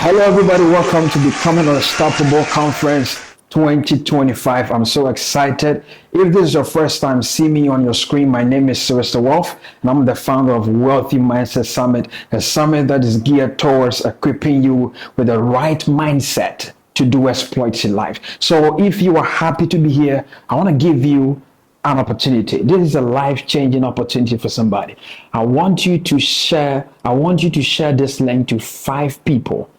Hello, everybody. Welcome to Becoming Unstoppable Conference 2025. I'm so excited. If this is your first time seeing me on your screen, my name is Sylvester Wealth, and I'm the founder of Wealthy Mindset Summit, a summit that is geared towards equipping you with the right mindset to do exploits in life. So if you are happy to be here, I want to give you an opportunity. This is a life-changing opportunity for somebody. I want you to share this link to five people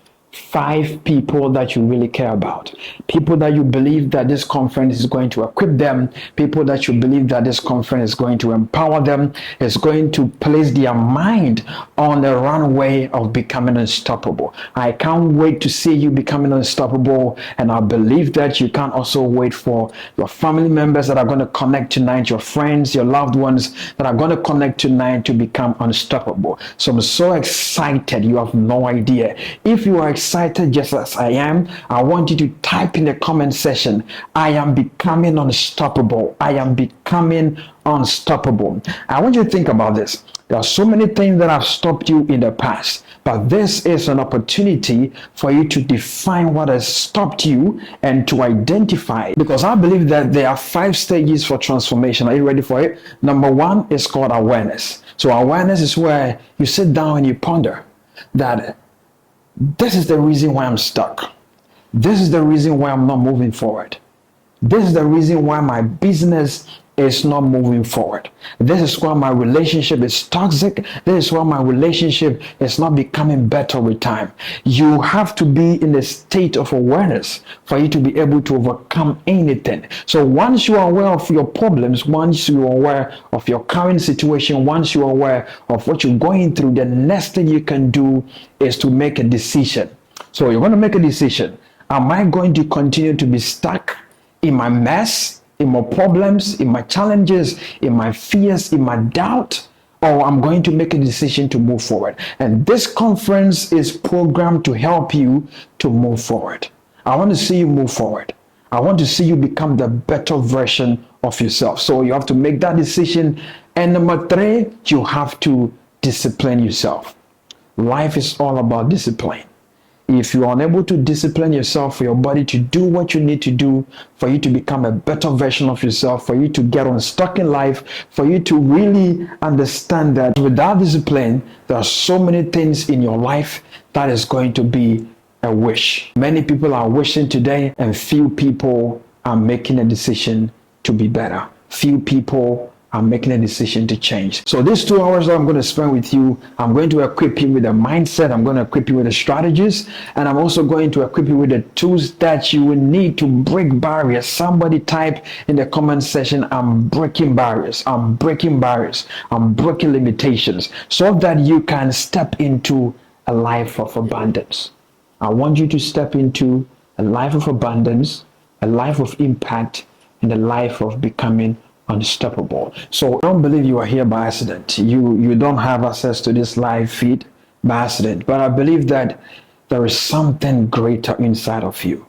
that you really care about, people that you believe that this conference is going to equip them, people that you believe that this conference is going to empower them, is going to place their mind on the runway of becoming unstoppable. I can't wait to see you becoming unstoppable, and I believe that you can also wait for your family members that are going to connect tonight, your friends, your loved ones that are going to connect tonight to become unstoppable. So I'm so excited, you have no idea. If you are excited just as I am, I want you to type in the comment section, I am becoming unstoppable. I am becoming unstoppable. I want you to think about this. There are so many things that have stopped you in the past, but this is an opportunity for you to define what has stopped you and to identify it. Because I believe that there are 5 stages for transformation. Are you ready for it? Number 1 is called awareness. So awareness is where you sit down and you ponder that this is the reason why I'm stuck. This is the reason why I'm not moving forward. This is the reason why my business is not moving forward. This is why my relationship is toxic. This is why my relationship is not becoming better with time. You have to be in a state of awareness for you to be able to overcome anything. So once you are aware of your problems, once you are aware of your current situation, once you are aware of what you're going through, the next thing you can do is to make a decision. So you're going to make a decision. Am I going to continue to be stuck in my mess, in my problems, in my challenges, in my fears, in my doubt, or I'm going to make a decision to move forward? And this conference is programmed to help you to move forward. I want to see you move forward. I want to see you become the better version of yourself. So you have to make that decision. And number 3, you have to discipline yourself. Life is all about discipline. If you are unable to discipline yourself for your body to do what you need to do, for you to become a better version of yourself, for you to get unstuck in life, for you to really understand that without discipline, there are so many things in your life that is going to be a wish. Many people are wishing today, and few people are making a decision to be better. Few people are making a decision to change. So these 2 hours that I'm going to spend with you, I'm going to equip you with a mindset, I'm going to equip you with the strategies, and I'm also going to equip you with the tools that you will need to break barriers. Somebody type in the comment section, I'm breaking barriers, I'm breaking barriers, I'm breaking limitations, so that you can step into a life of abundance. I want you to step into a life of abundance, a life of impact, and a life of becoming unstoppable. So I don't believe you are here by accident. You don't have access to this live feed by accident. But I believe that there is something greater inside of you.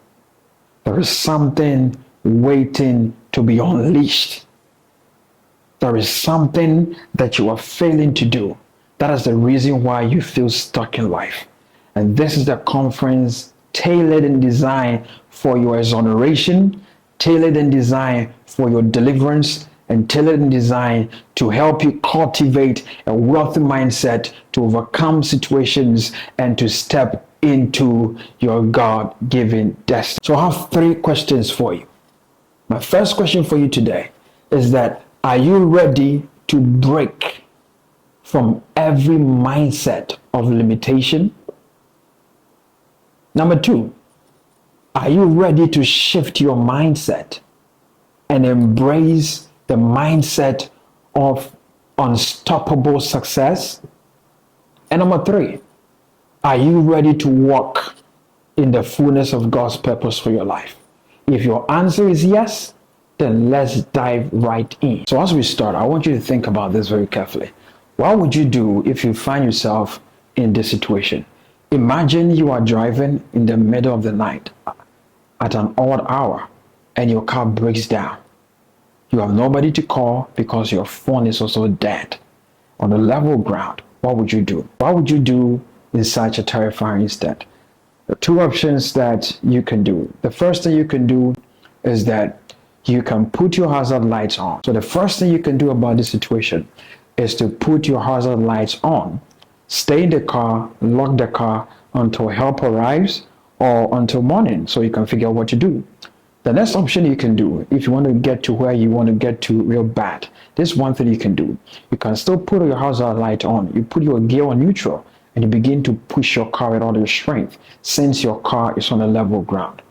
There is something waiting to be unleashed. There is something that you are failing to do. That is the reason why you feel stuck in life. And this is the conference tailored and designed for your exoneration, tailored and designed for your deliverance, and tailored and designed to help you cultivate a wealthy mindset to overcome situations and to step into your God-given destiny. So I have 3 questions for you. My first question for you today is that, are you ready to break from every mindset of limitation? Number 2, are you ready to shift your mindset and embrace the mindset of unstoppable success? And number 3, are you ready to walk in the fullness of God's purpose for your life? If your answer is yes, then let's dive right in. So as we start, I want you to think about this very carefully. What would you do if you find yourself in this situation? Imagine you are driving in the middle of the night at an odd hour and your car breaks down. You have nobody to call because your phone is also dead. On the level ground, what would you do? What would you do in such a terrifying state? The two options that you can do. The first thing you can do is that you can put your hazard lights on. So the first thing you can do about this situation is to put your hazard lights on. Stay in the car, lock the car until help arrives or until morning so you can figure out what to do. The next option you can do, if you want to get to where you want to get to real bad, this one thing you can do. You can still put your hazard light on. You put your gear on neutral and you begin to push your car with all your strength since your car is on a level ground.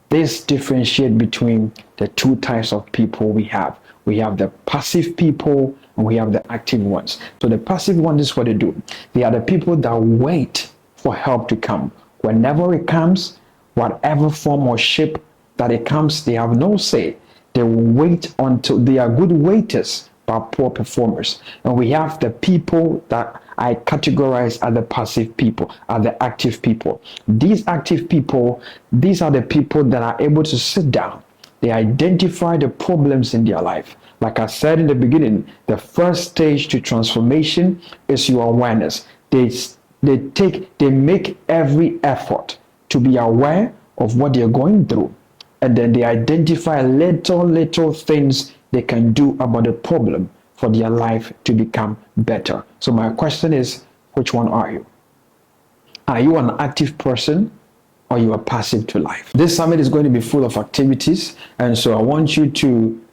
This differentiates between the two types of people we have. We have the passive people and we have the active ones. So the passive ones is what they do. They are the people that wait for help to come. Whenever it comes, whatever form or shape that it comes, they have no say. They will wait until they are good waiters but poor performers. And we have the people that I categorize as the passive people, as the active people. These active people, these are the people that are able to sit down. They identify the problems in their life. Like I said in the beginning, the first stage to transformation is your awareness. They make every effort to be aware of what they're going through. And then they identify little things they can do about the problem for their life to become better. So my question is, which one are you? Are you an active person or you are passive to life? This summit is going to be full of activities, and so I want you to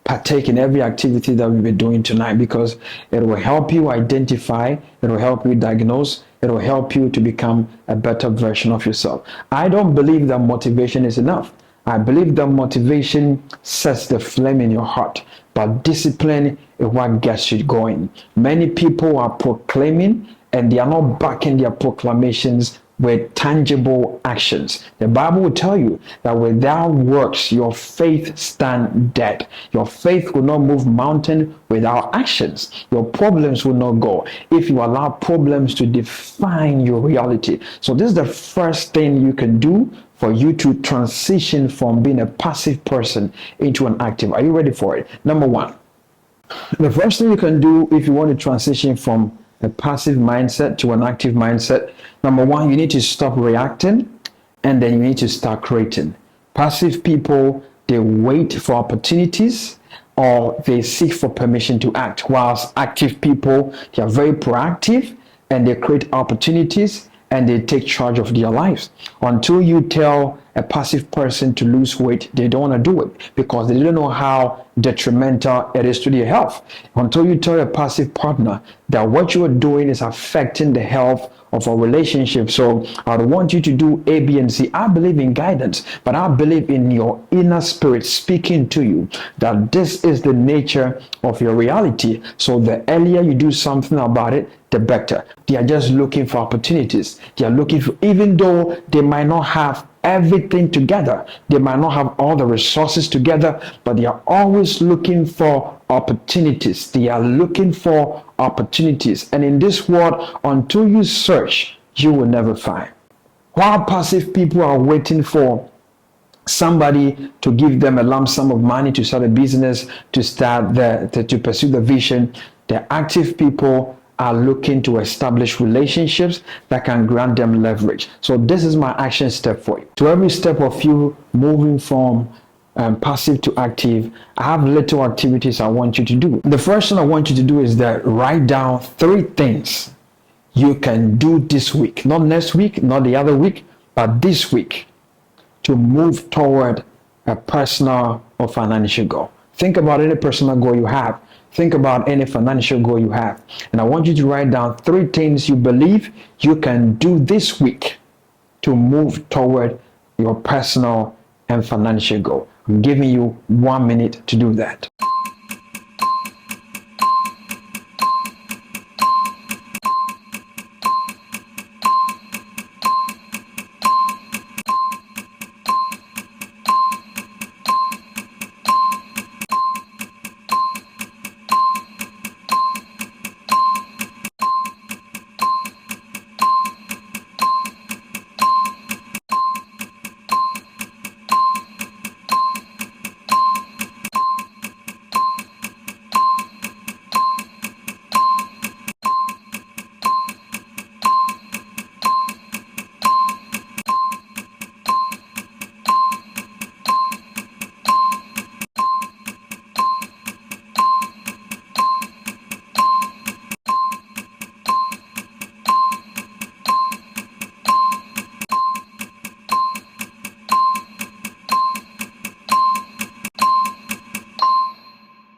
partake in every activity that we'll be doing tonight because it will help you identify, it will help you diagnose, it will help you to become a better version of yourself. I don't believe that motivation is enough. I believe that motivation sets the flame in your heart, but discipline is what gets you going. Many people are proclaiming and they are not backing their proclamations with tangible actions. The Bible will tell you that without works, your faith stand dead. Your faith will not move mountain without actions. Your problems will not go if you allow problems to define your reality. So this is the first thing you can do for you to transition from being a passive person into an active. Are you ready for it? Number one, the first thing you can do if you want to transition from a passive mindset to an active mindset, number one, you need to stop reacting and then you need to start creating. Passive people, they wait for opportunities or they seek for permission to act, whilst active people, they are very proactive and they create opportunities and they take charge of their lives. Until you tell a passive person to lose weight, they don't want to do it because they don't know how detrimental it is to their health. Until you tell a passive partner that what you are doing is affecting the health of a relationship. So I want you to do A, B, and C. I believe in guidance, but I believe in your inner spirit speaking to you that this is the nature of your reality. So the earlier you do something about it, the better. They are just looking for opportunities. They are looking for, even though they might not have everything together, they might not have all the resources together, but they are always looking for opportunities. They are looking for opportunities. And in this world, until you search, you will never find. While passive people are waiting for somebody to give them a lump sum of money to start a business, to pursue the vision, the active people are looking to establish relationships that can grant them leverage. So this is my action step for you. To every step of you moving from passive to active, I have little activities I want you to do. The first thing I want you to do is that write down 3 things you can do this week, not next week, not the other week, but this week to move toward a personal or financial goal. Think about any personal goal you have. Think about any financial goal you have. And I want you to write down 3 things you believe you can do this week to move toward your personal and financial goal. I'm giving you 1 minute to do that.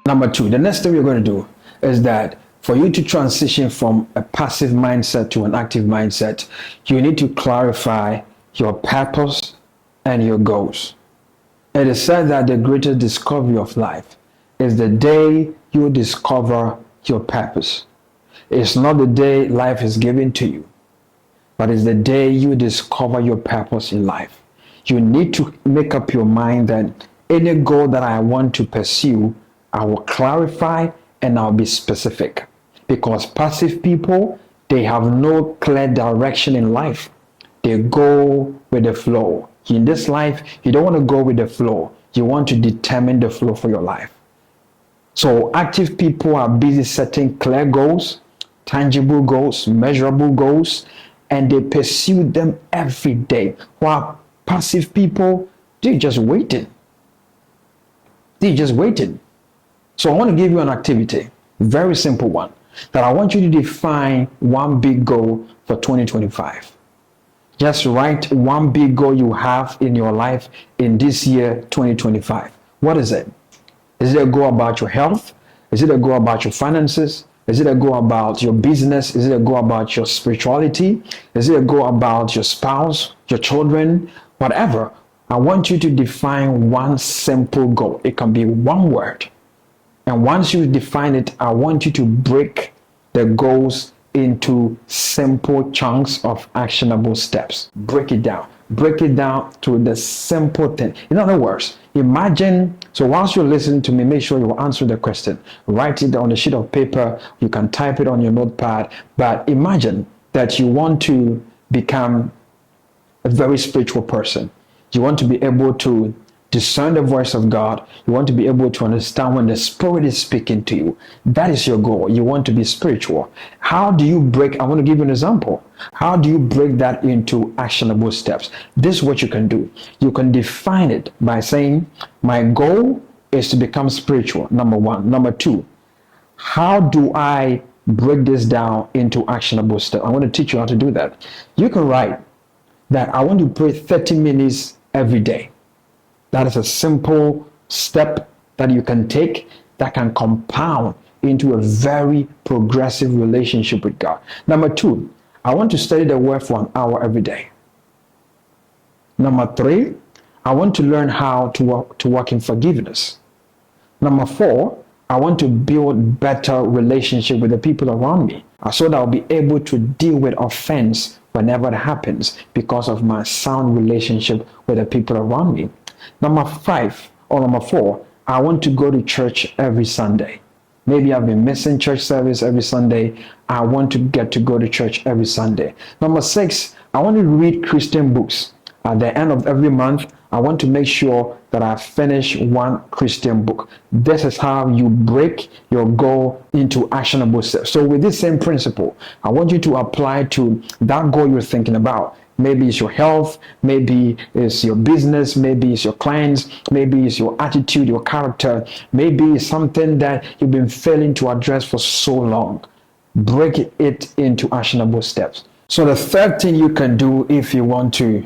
Number two, the next thing we're going to do is that for you to transition from a passive mindset to an active mindset, you need to clarify your purpose and your goals. It is said that the greatest discovery of life is the day you discover your purpose. It's not the day life is given to you, but it's the day you discover your purpose in life. You need to make up your mind that any goal that I want to pursue, I will clarify and I'll be specific. Because passive people, they have no clear direction in life. They go with the flow. In this life, you don't want to go with the flow. You want to determine the flow for your life. So active people are busy setting clear goals, tangible goals, measurable goals, and they pursue them every day. While passive people, they're just waiting. They're just waiting. So I want to give you an activity, very simple one, that I want you to define one big goal for 2025. Just write one big goal you have in your life in this year, 2025. What is it? Is it a goal about your health? Is it a goal about your finances? Is it a goal about your business? Is it a goal about your spirituality? Is it a goal about your spouse, your children, whatever? I want you to define one simple goal. It can be one word. And once you define it, I want you to break the goals into simple chunks of actionable steps. Break it down. Break it down to the simple thing. In other words, imagine, so whilst you're listening to me, make sure you answer the question. Write it on a sheet of paper. You can type it on your notepad. But imagine that you want to become a very spiritual person. You want to be able to discern the voice of God. You want to be able to understand when the Spirit is speaking to you. That is your goal. You want to be spiritual. How do you break? I want to give you an example. How do you break that into actionable steps? This is what you can do. You can define it by saying, my goal is to become spiritual, number one. Number two, how do I break this down into actionable steps? I want to teach you how to do that. You can write that I want to pray 30 minutes every day. That is a simple step that you can take that can compound into a very progressive relationship with God. Number two, I want to study the Word for an hour every day. Number three, I want to learn how to walk in forgiveness. Number four, I want to build better relationship with the people around me so that I'll be able to deal with offense whenever it happens because of my sound relationship with the people around me. Number five or number four, I want to go to church every Sunday. Maybe I've been missing church service every Sunday. I want to get to go to church every Sunday. Number six, I want to read Christian books. At the end of every month, I want to make sure that I finish one Christian book. This is how you break your goal into actionable steps. So with this same principle, I want you to apply to that goal you're thinking about. Maybe it's your health, maybe it's your business, maybe it's your clients, maybe it's your attitude, your character, maybe it's something that you've been failing to address for so long. Break it into actionable steps. So the third thing you can do if you want to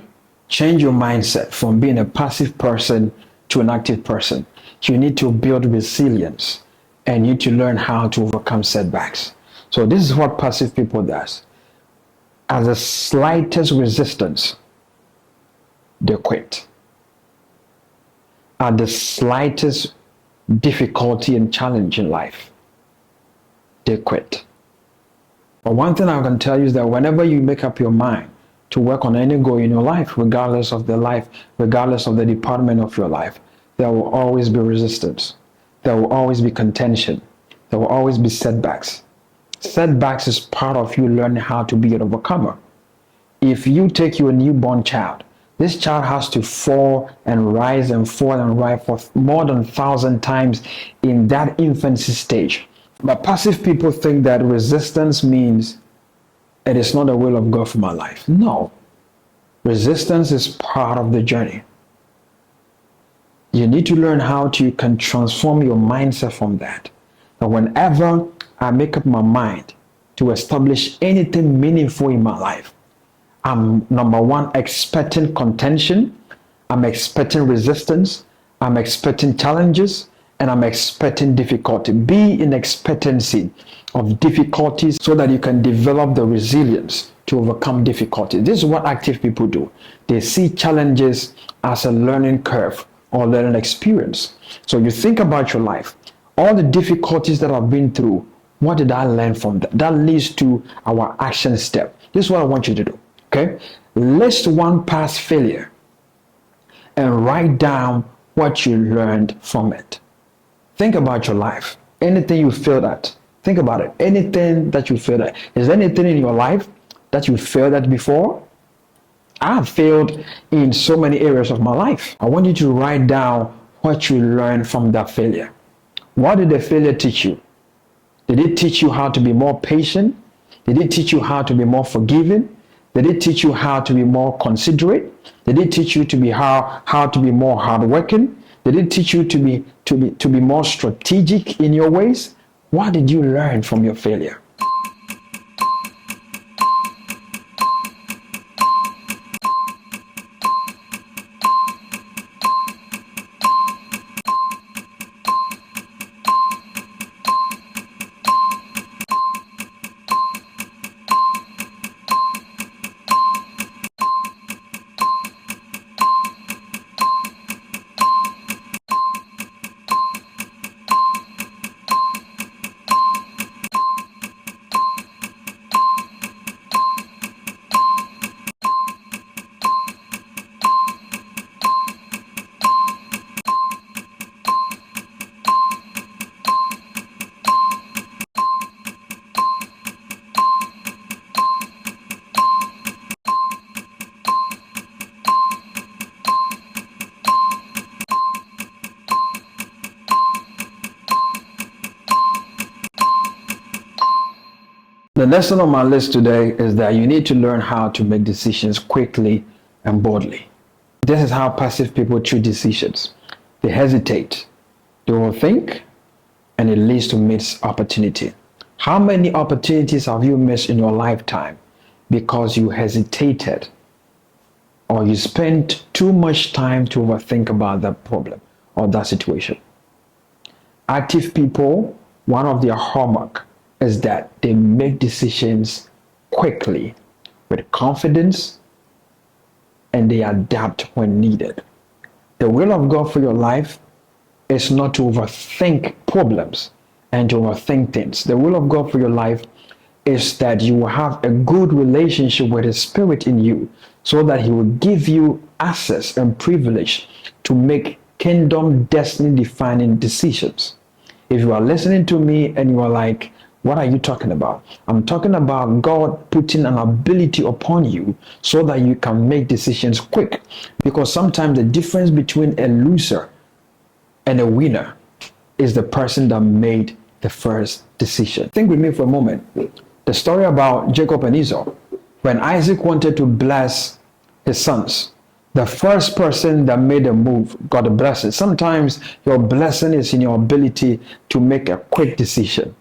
change your mindset from being a passive person to an active person, you need to build resilience and you need to learn how to overcome setbacks. So this is what passive people does. At the slightest resistance, they quit. At the slightest difficulty and challenge in life, they quit. But one thing I can tell you is that whenever you make up your mind to work on any goal in your life, regardless of the department of your life, there will always be resistance. There will always be contention. There will always be setbacks. Setbacks is part of you learning how to be an overcomer. If you take your newborn child, this child has to fall and rise and fall and rise for more than 1,000 times in that infancy stage. But passive people think that resistance means it is not the will of God for my life. No. Resistance is part of the journey. You need to learn how you can transform your mindset from that. But whenever I make up my mind to establish anything meaningful in my life, I'm, number one, expecting contention. I'm expecting resistance. I'm expecting challenges. and I'm expecting difficulty. Be in expectancy of difficulties so that you can develop the resilience to overcome difficulty. This is what active people do. They see challenges as a learning curve or learning experience. So you think about your life, all the difficulties that I've been through, what did I learn from that? That leads to our action step. This is what I want you to do, okay? List one past failure and write down what you learned from it. Think about your life. Anything you failed at, think about it. Anything that you failed at. Is there anything in your life that you failed at before? I have failed in so many areas of my life. I want you to write down what you learned from that failure. What did the failure teach you? Did it teach you how to be more patient? Did it teach you how to be more forgiving? Did it teach you how to be more considerate? Did it teach you to be how to be more hardworking? Did it teach you to be more strategic in your ways? What did you learn from your failure? The lesson on my list today is that you need to learn how to make decisions quickly and boldly. This is how passive people choose decisions. They hesitate, they will think, and it leads to missed opportunity. How many opportunities have you missed in your lifetime because you hesitated or you spent too much time to overthink about that problem or that situation? Active people, one of their hallmark is that they make decisions quickly with confidence and they adapt when needed. The will of God for your life is not to overthink problems and to overthink things. The will of God for your life is that you will have a good relationship with His Spirit in you so that He will give you access and privilege to make kingdom destiny defining decisions. If you are listening to me and you are like, what are you talking about? I'm talking about God putting an ability upon you so that you can make decisions quick. Because sometimes the difference between a loser and a winner is the person that made the first decision. Think with me for a moment. The story about Jacob and Esau. When Isaac wanted to bless his sons, the first person that made a move got a blessing. Sometimes your blessing is in your ability to make a quick decision.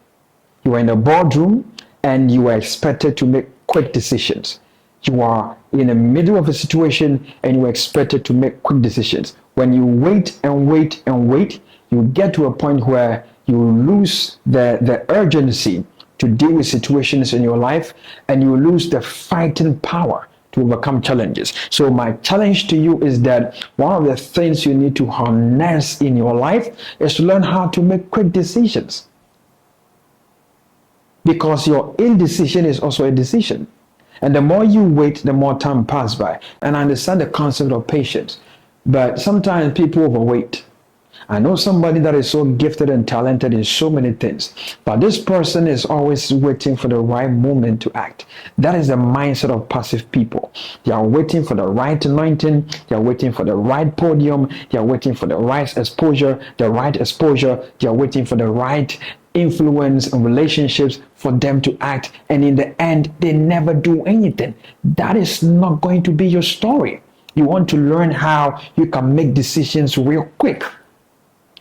You are in a boardroom and you are expected to make quick decisions. You are in the middle of a situation and you are expected to make quick decisions. When you wait and wait and wait, you get to a point where you lose the urgency to deal with situations in your life and you lose the fighting power to overcome challenges. So my challenge to you is that one of the things you need to harness in your life is to learn how to make quick decisions. Because your indecision is also a decision. And the more you wait, the more time passes by. And I understand the concept of patience. But sometimes people overwait. I know somebody that is so gifted and talented in so many things. But this person is always waiting for the right moment to act. That is the mindset of passive people. They are waiting for the right anointing. They are waiting for the right podium. They are waiting for the right exposure. They are waiting for the right influence and relationships for them to act, and in the end they never do anything. That is not going to be your story. You want to learn how you can make decisions real quick.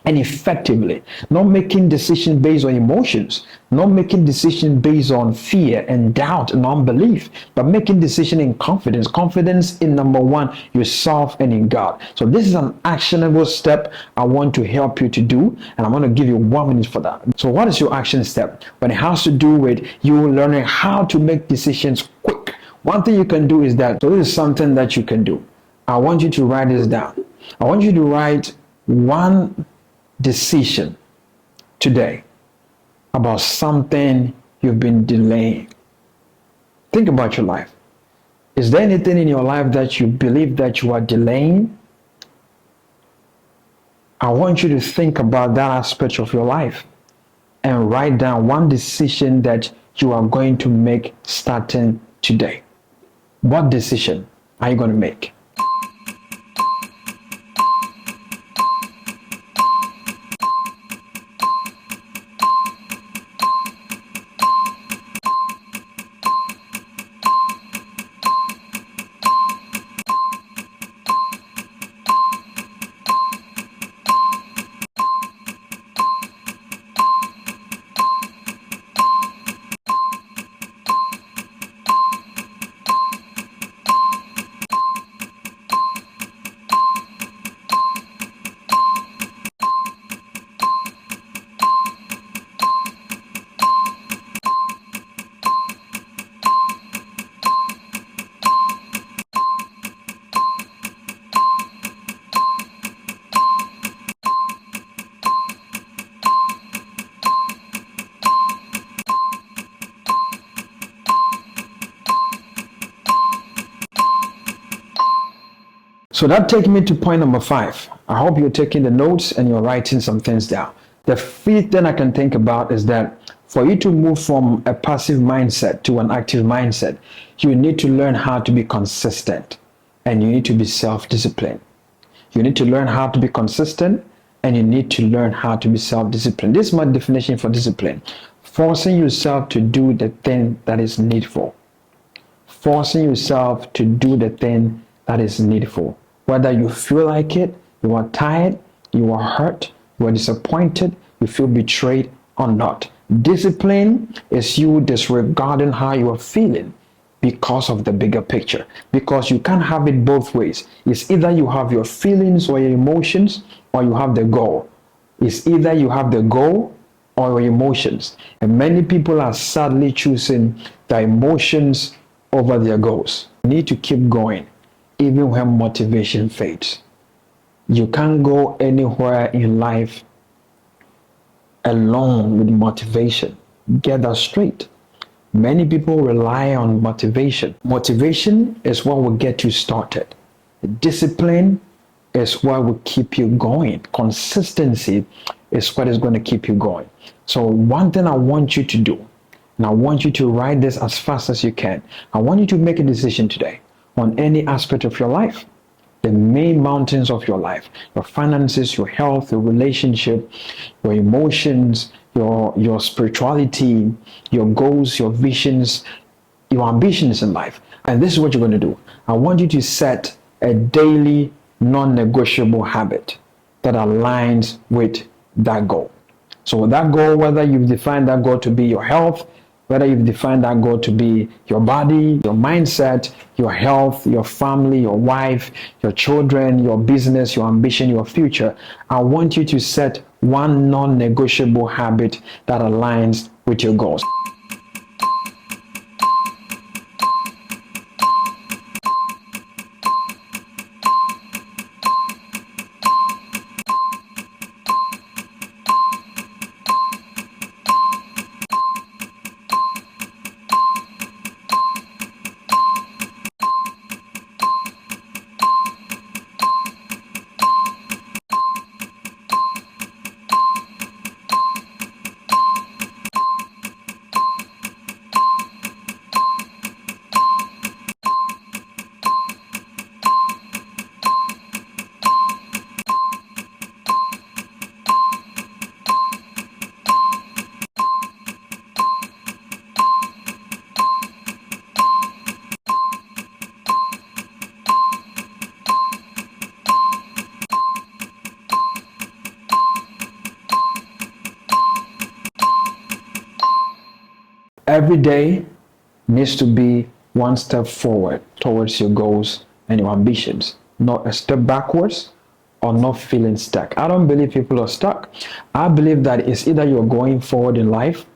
and effectively, not making decisions based on emotions, not making decisions based on fear and doubt and unbelief, but making decisions in confidence. Confidence in number one, yourself and in God. So this is an actionable step I want to help you to do, and I'm going to give you 1 minute for that. So what is your action step? When it has to do with you learning how to make decisions quick. One thing you can do is that, so this is something that you can do. I want you to write this down. I want you to write one decision today about something you've been delaying. Think about your life. Is there anything in your life that you believe that you are delaying? I want you to think about that aspect of your life and write down one decision that you are going to make starting today. What decision are you going to make? So that takes me to point number 5. I hope you're taking the notes and you're writing some things down. The fifth thing I can think about is that for you to move from a passive mindset to an active mindset, you need to learn how to be consistent and you need to be self-disciplined. You need to learn how to be consistent and you need to learn how to be self-disciplined. This is my definition for discipline. Forcing yourself to do the thing that is needful. Forcing yourself to do the thing that is needful. Whether you feel like it, you are tired, you are hurt, you are disappointed, you feel betrayed or not. Discipline is you disregarding how you are feeling because of the bigger picture. Because you can't have it both ways. It's either you have your feelings or your emotions or you have the goal. It's either you have the goal or your emotions. And many people are sadly choosing their emotions over their goals. You need to keep going even when motivation fades. You can't go anywhere in life alone with motivation. Get that straight. Many people rely on motivation. Motivation is what will get you started. Discipline is what will keep you going. Consistency is what is going to keep you going. So one thing I want you to do, and I want you to write this as fast as you can. I want you to make a decision today on any aspect of your life, the main mountains of your life, your finances, your health, your relationship, your emotions, your spirituality, your goals, your visions, your ambitions in life. And this is what you're going to do. I want you to set a daily non-negotiable habit that aligns with that goal. So that goal, whether you've defined that goal to be your health, whether you've defined that goal to be your body, your mindset, your health, your family, your wife, your children, your business, your ambition, your future, I want you to set one non-negotiable habit that aligns with your goals. every day needs to be one step forward towards your goals and your ambitions, not a step backwards or not feeling stuck. I don't believe people are stuck. I believe that it's either you're going forward in life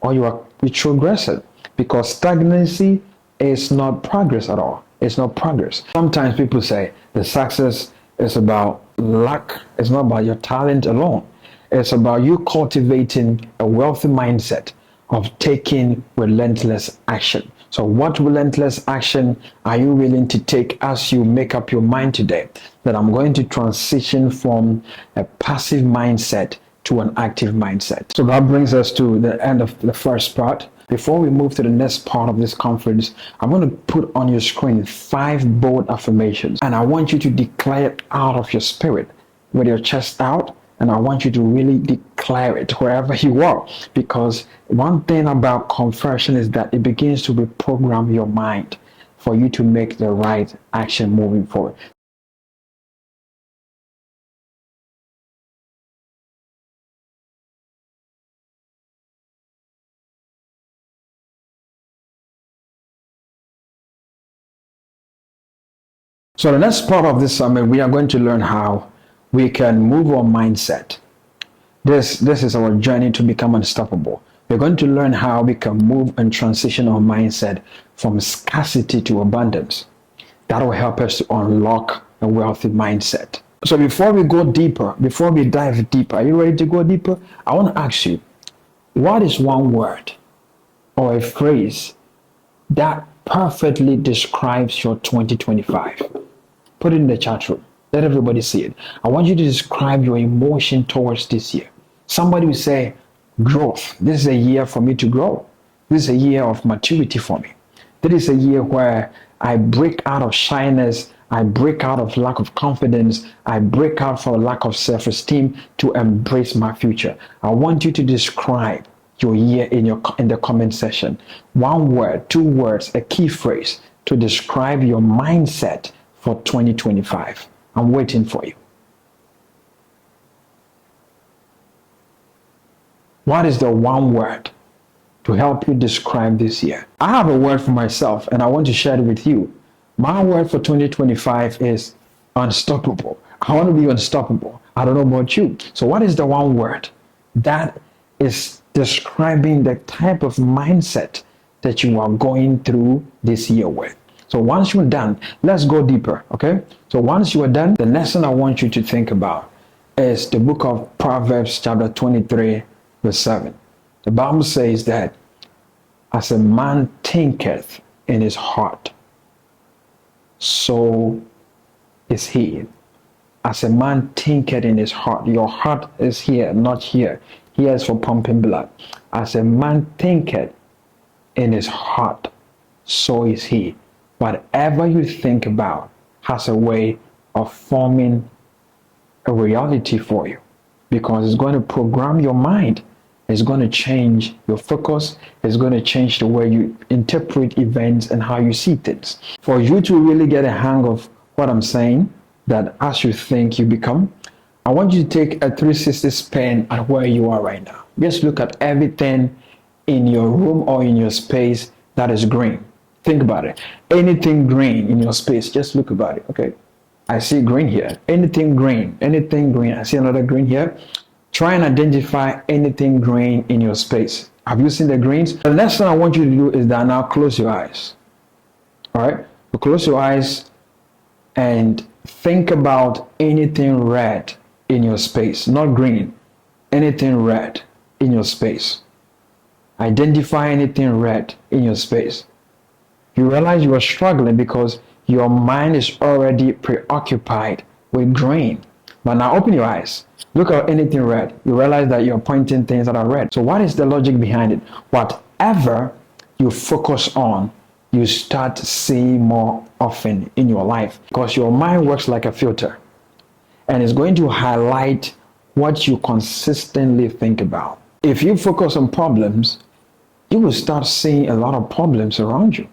or you are retrogressing, because stagnancy is not progress at all. It's not progress. Sometimes people say the success is about luck. It's not about your talent alone. It's about you cultivating a wealthy mindset of taking relentless action. So what relentless action are you willing to take as you make up your mind today that I'm going to transition from a passive mindset to an active mindset? So that brings us to the end of the first part. Before we move to the next part of this conference, I'm going to put on your screen 5 bold affirmations, and I want you to declare it out of your spirit with your chest out, and I want you to really declare it wherever you are, because one thing about conversion is that it begins to reprogram your mind for you to make the right action moving forward. So the next part of this summit, we are going to learn how we can move our mindset. This is our journey to become unstoppable. We're going to learn how we can move and transition our mindset from scarcity to abundance. That will help us to unlock a wealthy mindset. So before we go deeper, before we dive deeper, are you ready to go deeper? I want to ask you, what is one word or a phrase that perfectly describes your 2025? Put it in the chat room. Let everybody see it. I want you to describe your emotion towards this year. Somebody will say, growth. This is a year for me to grow. This is a year of maturity for me. This is a year where I break out of shyness. I break out of lack of confidence. I break out from a lack of self-esteem to embrace my future. I want you to describe your year in the comment section. One word, 2 words, a key phrase to describe your mindset for 2025. I'm waiting for you. What is the one word to help you describe this year? I have a word for myself and I want to share it with you. My word for 2025 is unstoppable. I want to be unstoppable. I don't know about you. So what is the one word that is describing the type of mindset that you are going through this year with? So once you're done, let's go deeper, okay? So once you are done, the next thing I want you to think about is the book of Proverbs chapter 23, verse 7. The Bible says that as a man thinketh in his heart, so is he. As a man thinketh in his heart. Your heart is here, not here. Here is for pumping blood. As a man thinketh in his heart, so is he. Whatever you think about has a way of forming a reality for you, because it's going to program your mind. It's going to change your focus. It's going to change the way you interpret events and how you see things. For you to really get a hang of what I'm saying, that as you think, you become, I want you to take a 360 span at where you are right now. Just look at everything in your room or in your space that is green. Think about it. Anything green in your space, just look about it. Okay. I see green here. Anything green. I see another green here. Try and identify anything green in your space. Have you seen the greens? The next thing I want you to do is that now close your eyes. All right. So close your eyes and think about anything red in your space. Not green. Anything red in your space. Identify anything red in your space. You realize you are struggling because your mind is already preoccupied with green. But now open your eyes. Look at anything red. You realize that you're pointing things that are red. So what is the logic behind it? Whatever you focus on, you start seeing more often in your life, because your mind works like a filter and it's going to highlight what you consistently think about. If you focus on problems, you will start seeing a lot of problems around you.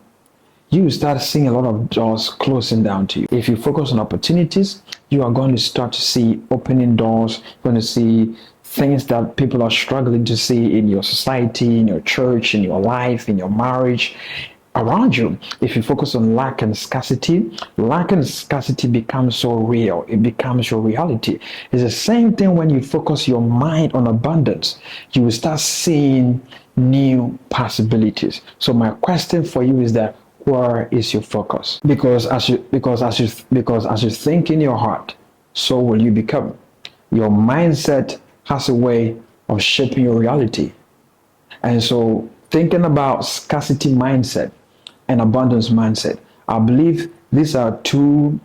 You will start seeing a lot of doors closing down to you. If you focus on opportunities, you are going to start to see opening doors. You're going to see things that people are struggling to see in your society, in your church, in your life, in your marriage, around you. If you focus on lack and scarcity becomes so real. It becomes your reality. It's the same thing when you focus your mind on abundance. You will start seeing new possibilities. So my question for you is that, where is your focus? Because as you think in your heart, so will you become. Your mindset has a way of shaping your reality. And so thinking about scarcity mindset and abundance mindset, I believe these are two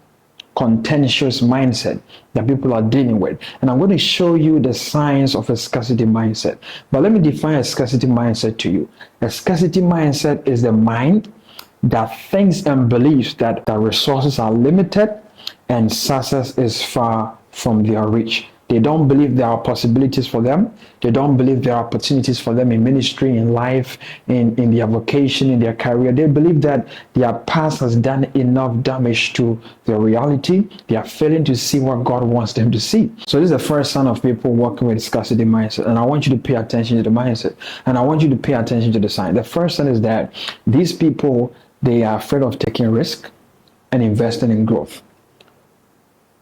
contentious mindset that people are dealing with. And I'm going to show you the signs of a scarcity mindset. But let me define a scarcity mindset to you. A scarcity mindset is the mind that thinks and believes that the resources are limited and success is far from their reach. They don't believe there are possibilities for them. They don't believe there are opportunities for them in ministry, in life, in their vocation, in their career. They believe that their past has done enough damage to their reality. They are failing to see what God wants them to see. So this is the first sign of people working with scarcity mindset. And I want you to pay attention to the mindset. And I want you to pay attention to the sign. The first sign is that these people, they are afraid of taking risk and investing in growth.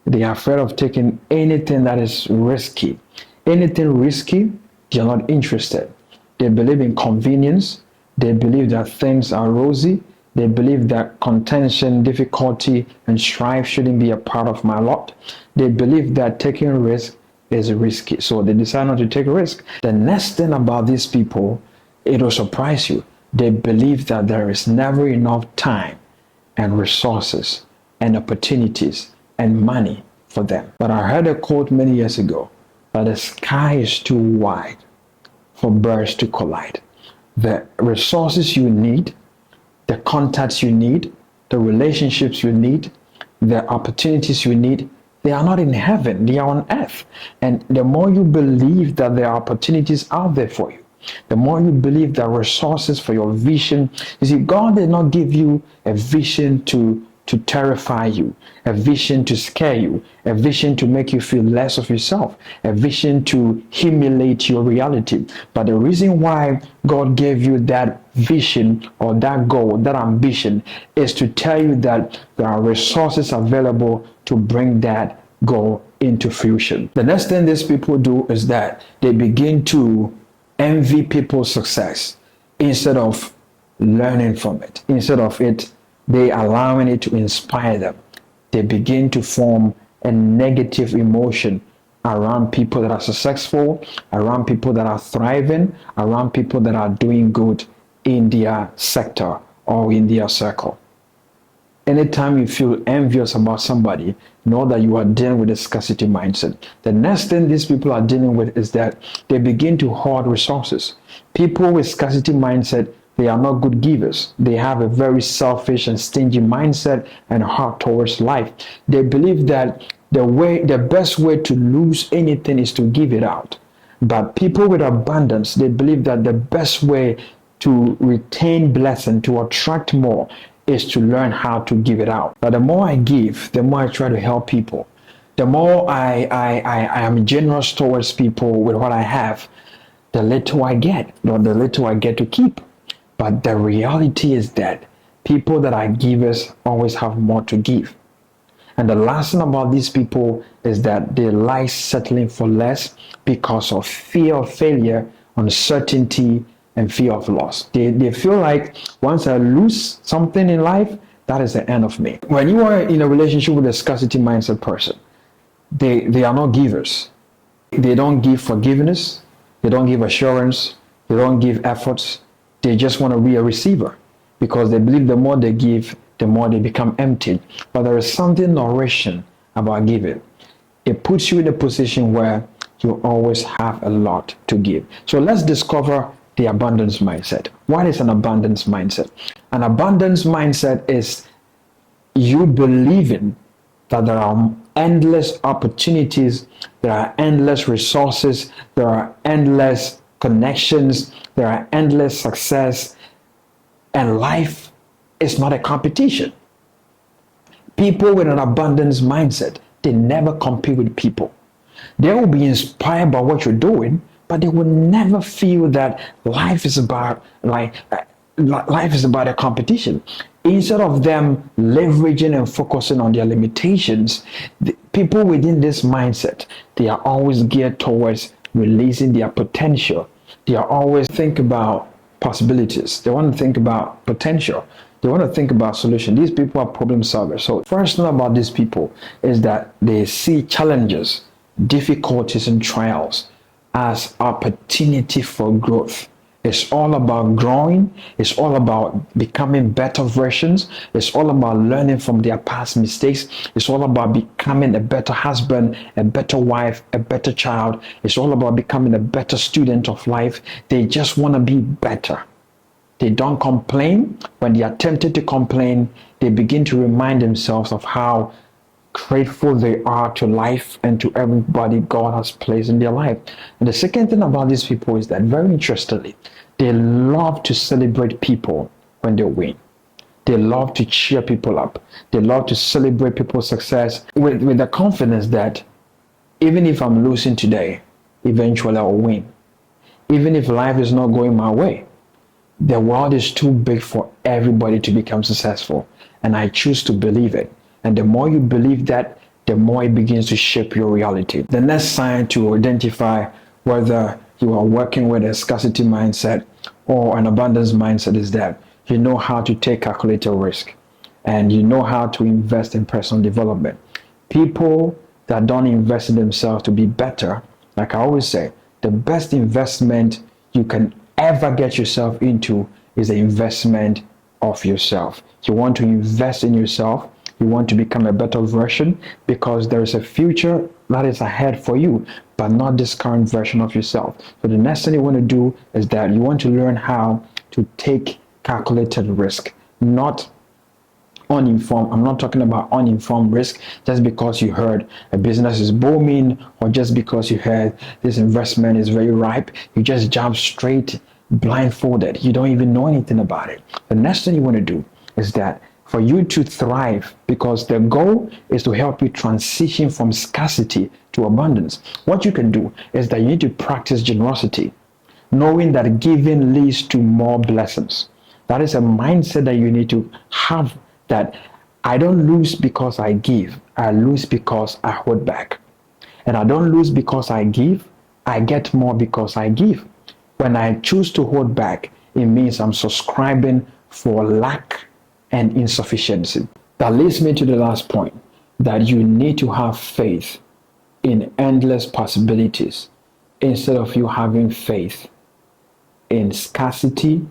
They are afraid of taking anything that is risky. Anything risky, they are not interested. They believe in convenience. They believe that things are rosy. They believe that contention, difficulty, and strife shouldn't be a part of my lot. They believe that taking risk is risky. So they decide not to take a risk. The next thing about these people, it will surprise you. They believe that there is never enough time and resources and opportunities and money for them. But I heard a quote many years ago that the sky is too wide for birds to collide. The resources you need, the contacts you need, the relationships you need, the opportunities you need, they are not in heaven, they are on earth. And the more you believe that there are opportunities out there for you, the more you believe there are resources for your vision. You see, God did not give you a vision to terrify you, a vision to scare you, a vision to make you feel less of yourself, a vision to humiliate your reality. But the reason why God gave you that vision or that goal, that ambition, is to tell you that there are resources available to bring that goal into fruition. The next thing these people do is that they begin to envy people's success instead of learning from it, instead of they allowing it to inspire them. They begin to form a negative emotion around people that are successful, around people that are thriving, around people that are doing good in their sector or in their circle. Anytime you feel envious about somebody, know that you are dealing with a scarcity mindset. The next thing these people are dealing with is that they begin to hoard resources. People with scarcity mindset, they are not good givers. They have a very selfish and stingy mindset and heart towards life. They believe that the best way to lose anything is to give it out. But people with abundance, they believe that the best way to retain blessing, to attract more, is to learn how to give it out. But the more I give, the more I try to help people. The more I am generous towards people with what I have, the little I get, or the little I get to keep. But the reality is that people that are givers always have more to give. And the last thing about these people is that they like settling for less because of fear of failure, uncertainty, and fear of loss. They feel like once I lose something in life, that is the end of me. When you are in a relationship with a scarcity mindset person, they are not givers. They don't give forgiveness. They don't give assurance. They don't give efforts. They just want to be a receiver because they believe the more they give, the more they become empty. But there is something nourishing about giving. It puts you in a position where you always have a lot to give. So let's discover the abundance mindset. What is an abundance mindset? An abundance mindset is you believing that there are endless opportunities, there are endless resources, there are endless connections, there are endless success, and life is not a competition. People with an abundance mindset, They never compete with people. They will be inspired by what you're doing, but they will never feel that life is about life is about a competition. Instead of them leveraging and focusing on their limitations, the people within this mindset, they are always geared towards releasing their potential. They are always think about possibilities. They want to think about potential. They want to think about solution. These people are problem solvers. So first thing about these people is that they see challenges, difficulties, and trials as opportunity for growth. It's all about growing. It's all about becoming better versions. It's all about learning from their past mistakes. It's all about becoming a better husband, a better wife, a better child. It's all about becoming a better student of life. They just want to be better. They don't complain. When they are tempted to complain, they begin to remind themselves of how grateful they are to life and to everybody God has placed in their life. And the second thing about these people is that, very interestingly, they love to celebrate people when they win. They love to cheer people up. They love to celebrate people's success with the confidence that even if I'm losing today, eventually I'll win. Even if life is not going my way, the world is too big for everybody to become successful. And I choose to believe it. And the more you believe that, the more it begins to shape your reality. The next sign to identify whether you are working with a scarcity mindset or an abundance mindset is that you know how to take calculated risk and you know how to invest in personal development. People that don't invest in themselves to be better, like I always say, the best investment you can ever get yourself into is the investment of yourself. You want to invest in yourself. You want to become a better version because there is a future that is ahead for you, but not this current version of yourself. So the next thing you want to do is that you want to learn how to take calculated risk, not uninformed. I'm not talking about uninformed risk just because you heard a business is booming or just because you heard this investment is very ripe. You just jump straight blindfolded. You don't even know anything about it. The next thing you want to do is that for you to thrive, because the goal is to help you transition from scarcity to abundance. What you can do is that you need to practice generosity, knowing that giving leads to more blessings. That is a mindset that you need to have, that I don't lose because I give. I lose because I hold back. And I don't lose because I give. I get more because I give. When I choose to hold back, it means I'm subscribing for lack and insufficiency. That leads me to the last point, that you need to have faith in endless possibilities instead of you having faith in scarcity,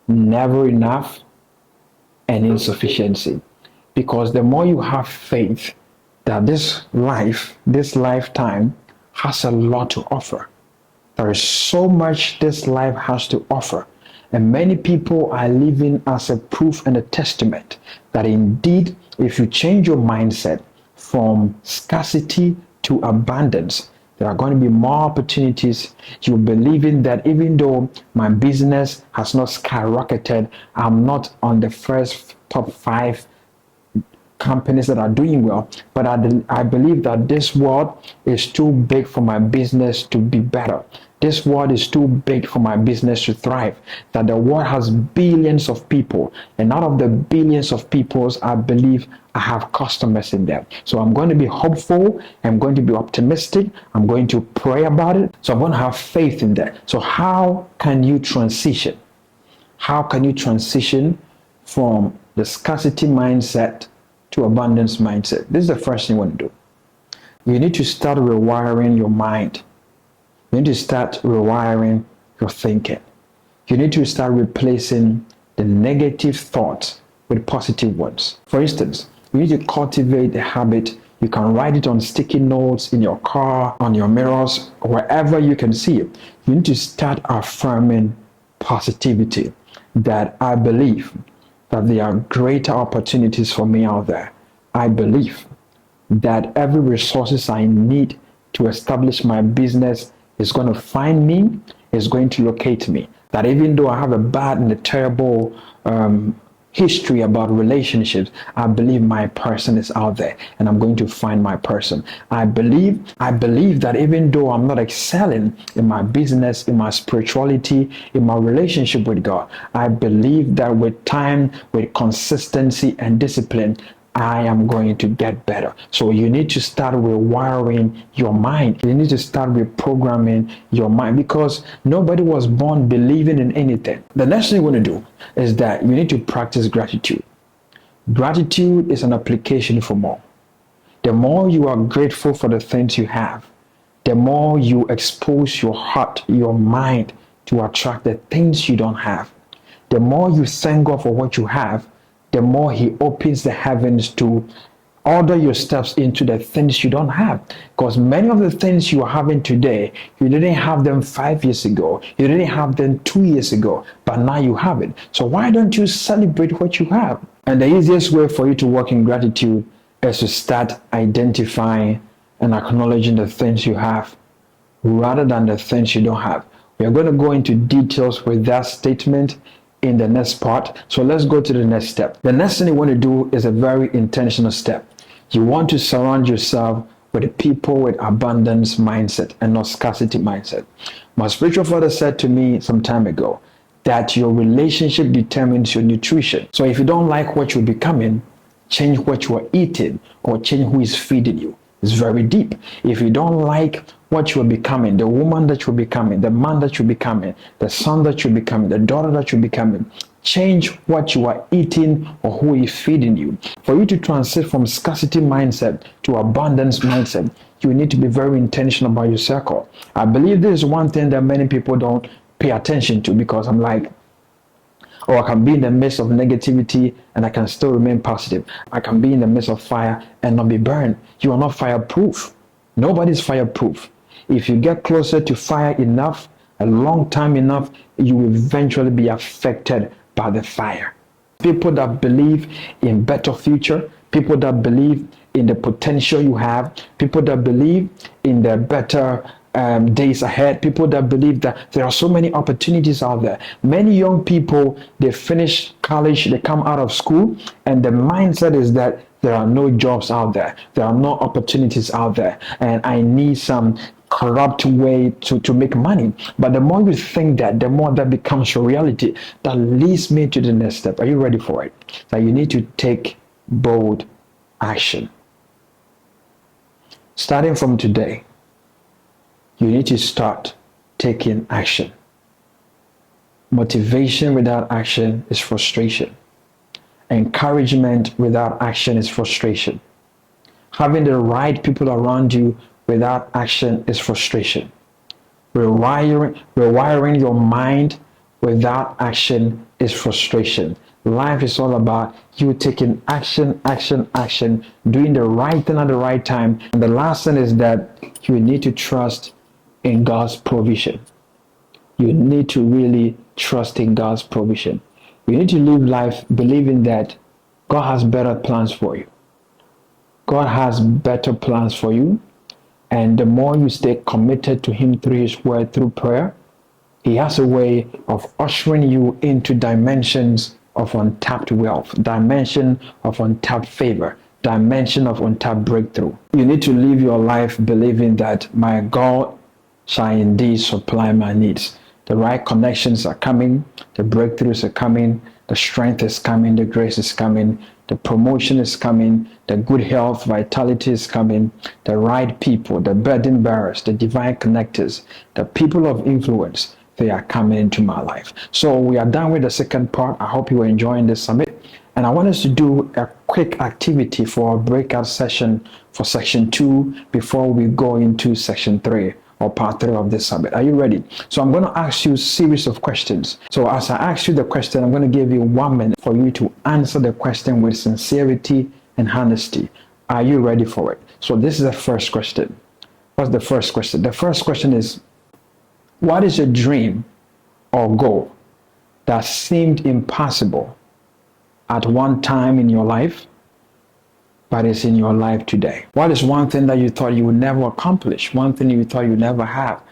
never enough, and insufficiency. Because the more you have faith that this lifetime has a lot to offer. There is so much this life has to offer. And many people are living as a proof and a testament that indeed, if you change your mindset from scarcity to abundance, there are going to be more opportunities. You're believing that even though my business has not skyrocketed, I'm not on the first top 5 companies that are doing well, but I believe that this world is too big for my business to be better. This world is too big for my business to thrive. That the world has billions of people, and out of the billions of people, I believe I have customers in there. So I'm going to be hopeful. I'm going to be optimistic. I'm going to pray about it. So I'm going to have faith in that. So how can you transition? How can you transition from the scarcity mindset to abundance mindset? This is the first thing you want to do. You need to start rewiring your mind. You need to start rewiring your thinking. You need to start replacing the negative thoughts with positive ones. For instance, you need to cultivate the habit. You can write it on sticky notes in your car, on your mirrors, wherever you can see it. You need to start affirming positivity, that I believe that there are greater opportunities for me out there. I believe that every resources I need to establish my business is going to find me, is going to locate me. That even though I have a bad and a terrible history about relationships, I believe my person is out there and I'm going to find my person. I believe that even though I'm not excelling in my business, in my spirituality, in my relationship with God, I believe that with time, with consistency and discipline, I am going to get better. So you need to start with wiring your mind. You need to start with programming your mind, because nobody was born believing in anything. The next thing you want to do is that you need to practice gratitude. Gratitude is an application for more. The more you are grateful for the things you have, the more you expose your heart, your mind to attract the things you don't have. The more you thank God for what you have, the more He opens the heavens to order your steps into the things you don't have. Because many of the things you are having today, you didn't have them 5 years ago, you didn't have them 2 years ago, but now you have it. So why don't you celebrate what you have? And the easiest way for you to walk in gratitude is to start identifying and acknowledging the things you have rather than the things you don't have. We are going to go into details with that statement in the next part. So let's go to the next step. The next thing you want to do is a very intentional step. You want to surround yourself with people with abundance mindset and not scarcity mindset. My spiritual father said to me some time ago that your relationship determines your nutrition. So if you don't like what you're becoming, change what you are eating or change who is feeding you. It's very deep. If you don't like what you are becoming, the woman that you're becoming, the man that you're becoming, the son that you're becoming, the daughter that you're becoming, change what you are eating or who is feeding you. For you to transit from scarcity mindset to abundance mindset, you need to be very intentional about your circle. I believe this is one thing that many people don't pay attention to, because I'm like, or I can be in the midst of negativity and I can still remain positive. I can be in the midst of fire and not be burned. You are not fireproof. Nobody's fireproof. If you get closer to fire enough, a long time enough, you will eventually be affected by the fire. People that believe in better future, people that believe in the potential you have, people that believe in the better days ahead, people that believe that there are so many opportunities out there. Many young people, they finish college, they come out of school, and the mindset is that there are no jobs out there, there are no opportunities out there, and I need some corrupt way to make money. But the more you think that, the more that becomes your reality. That leads me to the next step. Are you ready for it? That you need to take bold action. Starting from today, you need to start taking action. Motivation without action is frustration. Encouragement without action is frustration. Having the right people around you without action is frustration. Rewiring your mind without action is frustration. Life is all about you taking action, doing the right thing at the right time. And the last thing is that you need to trust in God's provision. You need to really trust in God's provision. You need to live life believing that God has better plans for you. God has better plans for you. And the more you stay committed to Him through His word, through prayer, He has a way of ushering you into dimensions of untapped wealth, dimension of untapped favor, dimension of untapped breakthrough. You need to live your life believing that my God shall indeed supply my needs. The right connections are coming, the breakthroughs are coming, the strength is coming, the grace is coming, the promotion is coming, the good health, vitality is coming, the right people, the burden bearers, the divine connectors, the people of influence, they are coming into my life. So we are done with the second part. I hope you are enjoying this summit. And I want us to do a quick activity for our breakout session for section 2 before we go into section 3 or part 3 of this summit. Are you ready? So I'm going to ask you a series of questions. So as I ask you the question, I'm going to give you 1 minute for you to answer the question with sincerity and honesty. Are you ready for it? So this is the first question. What's the first question? The first question is, what is a dream or goal that seemed impossible at one time in your life, but is in your life today? What is one thing that you thought you would never accomplish? One thing you thought you never have,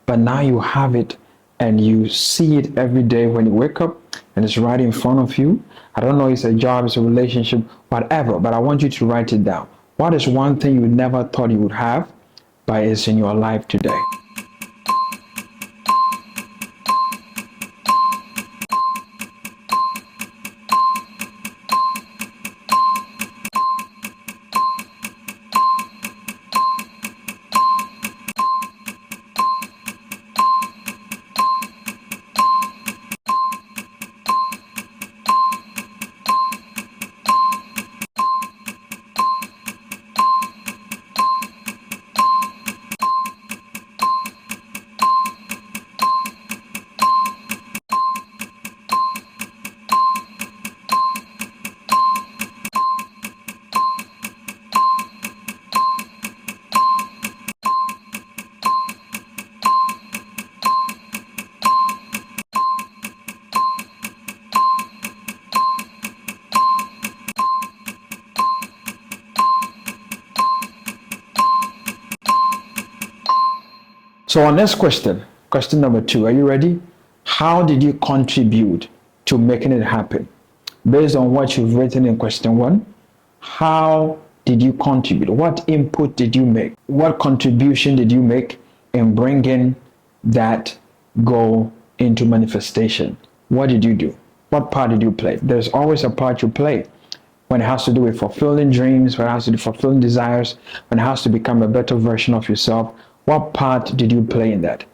but now you have it and you see it every day when you wake up, and it's right in front of you. I don't know, it's a job, it's a relationship, whatever, but I want you to write it down. What is one thing you never thought you would have, but it's in your life today? So our next question, question number 2, are you ready? How did you contribute to making it happen? Based on what you've written in question 1, how did you contribute? What input did you make? What contribution did you make in bringing that goal into manifestation? What did you do? What part did you play? There's always a part you play when it has to do with fulfilling dreams, when it has to do with fulfilling desires, when it has to become a better version of yourself. What part did you play in that?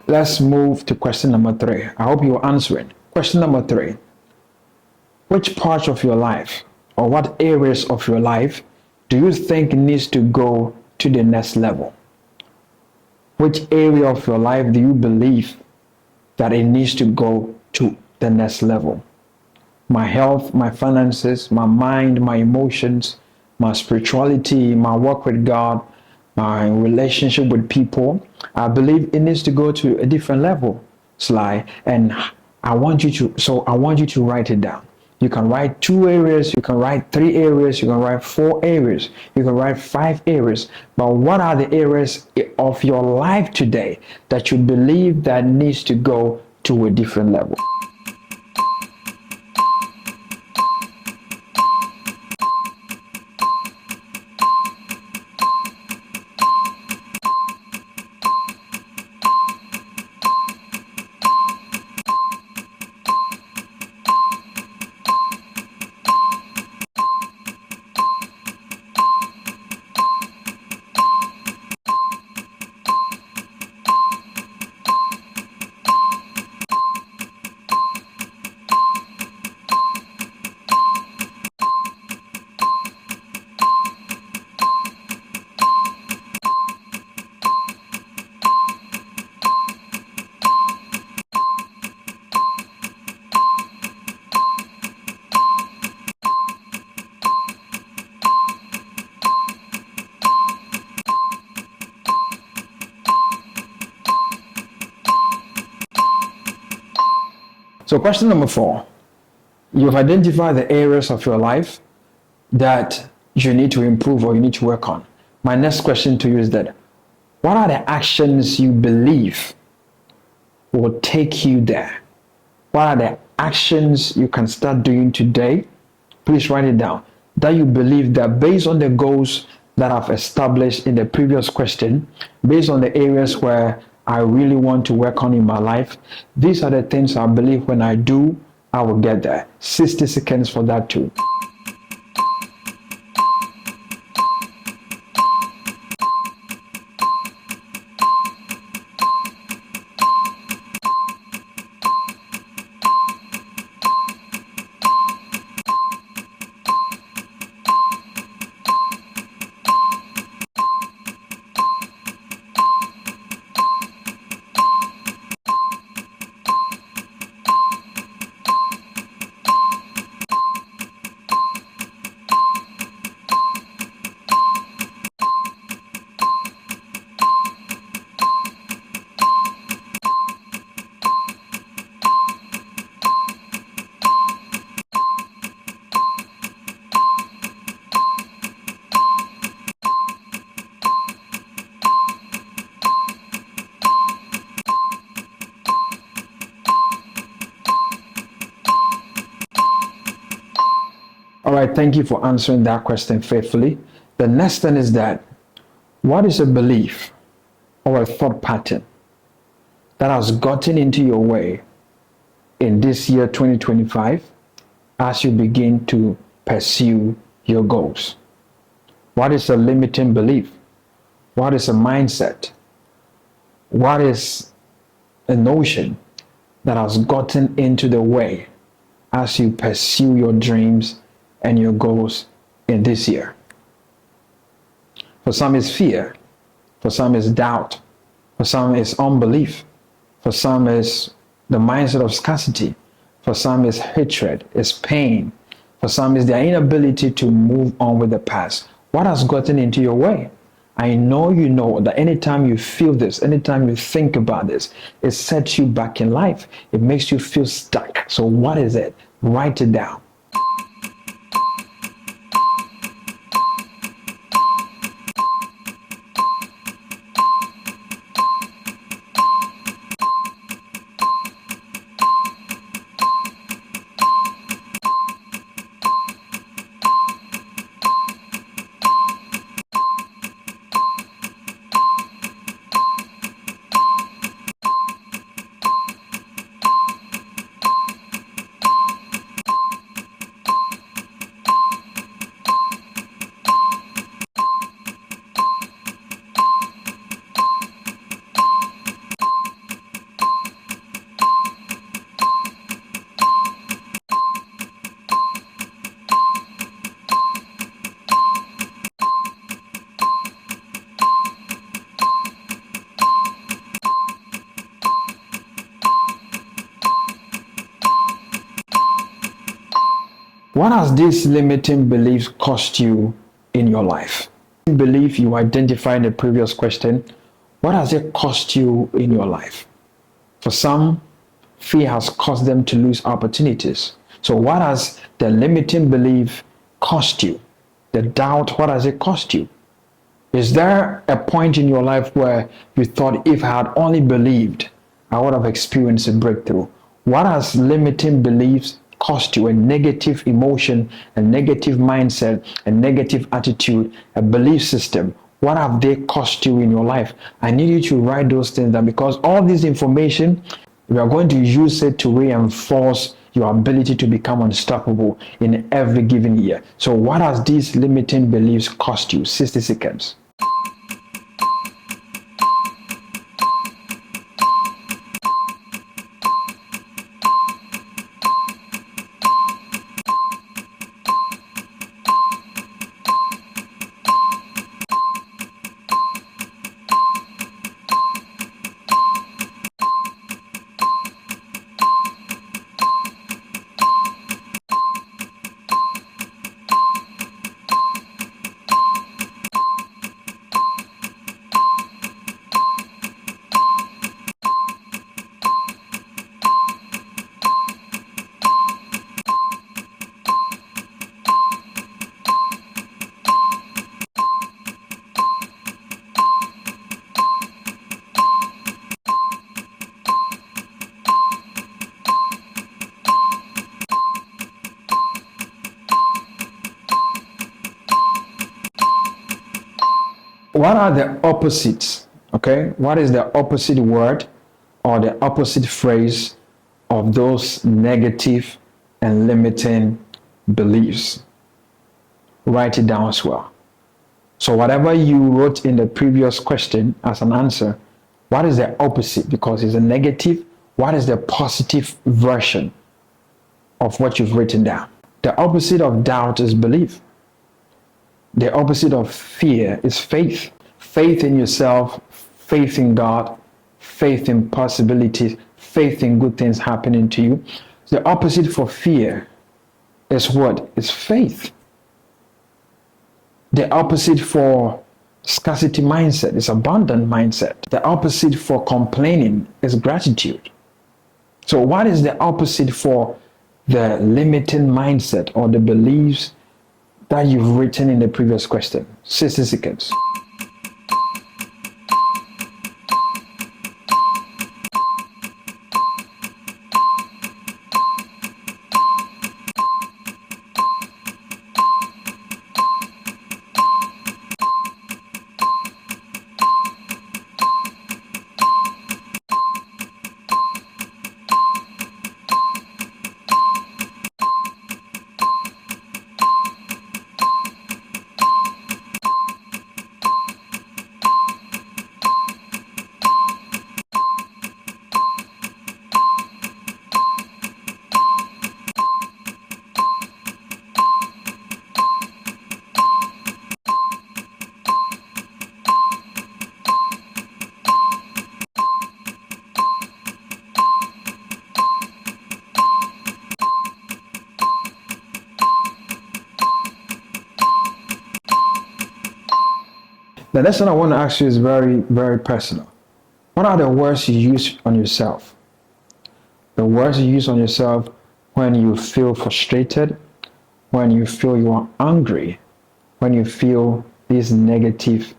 Let's move to question number 3. I hope you're answering. Question number 3. Which parts of your life or what areas of your life do you think needs to go to the next level? Which area of your life do you believe that it needs to go to the next level? My health, my finances, my mind, my emotions, my spirituality, my work with God, my relationship with people. I believe it needs to go to a different level, Sly. And I want you to write it down. You can write 2 areas, you can write 3 areas, you can write 4 areas, you can write 5 areas. But what are the areas of your life today that you believe that needs to go to a different level? So question number 4, you've identified the areas of your life that you need to improve or you need to work on. My next question to you is that, what are the actions you believe will take you there? What are the actions you can start doing today? Please write it down. That you believe that based on the goals that I've established in the previous question, based on the areas where I really want to work on in my life, these are the things I believe when I do, I will get there. 60 seconds for that too. All right, thank you for answering that question faithfully. The next thing is that what is a belief or a thought pattern that has gotten into your way in this year 2025 as you begin to pursue your goals? What is a limiting belief? What is a mindset? What is a notion that has gotten into the way as you pursue your dreams and your goals in this year? For some is fear, for some is doubt, for some is unbelief, for some is the mindset of scarcity, for some is hatred, is pain, for some is their inability to move on with the past. What has gotten into your way? I know you know that anytime you feel this, anytime you think about this, it sets you back in life. It makes you feel stuck. So what is it? Write it down. What has these limiting beliefs cost you in your life? Belief you identified in the previous question, what has it cost you in your life? For some, fear has caused them to lose opportunities. So what has the limiting belief cost you? The doubt, what has it cost you? Is there a point in your life where you thought, if I had only believed, I would have experienced a breakthrough? What has limiting beliefs cost you? A negative emotion, a negative mindset, a negative attitude, a belief system. What have they cost you in your life? I need you to write those things down, because all this information, we are going to use it to reinforce your ability to become unstoppable in every given year. So what has these limiting beliefs cost you? 60 seconds. What are the opposites? Okay, what is the opposite word or the opposite phrase of those negative and limiting beliefs. Write it down as well. So whatever you wrote in the previous question as an answer, what is the opposite? Because it's a negative. What is the positive version of what you've written down? The opposite of doubt is belief. The opposite of fear is faith. Faith in yourself, faith in God, faith in possibilities, faith in good things happening to you. The opposite for fear is what? Is faith. The opposite for scarcity mindset is abundant mindset. The opposite for complaining is gratitude. So what is the opposite for the limiting mindset or the beliefs that you've written in the previous question? 60 seconds. The next one I want to ask you is very, very personal. What are the words you use on yourself? The words you use on yourself when you feel frustrated, when you feel you are angry, when you feel these negative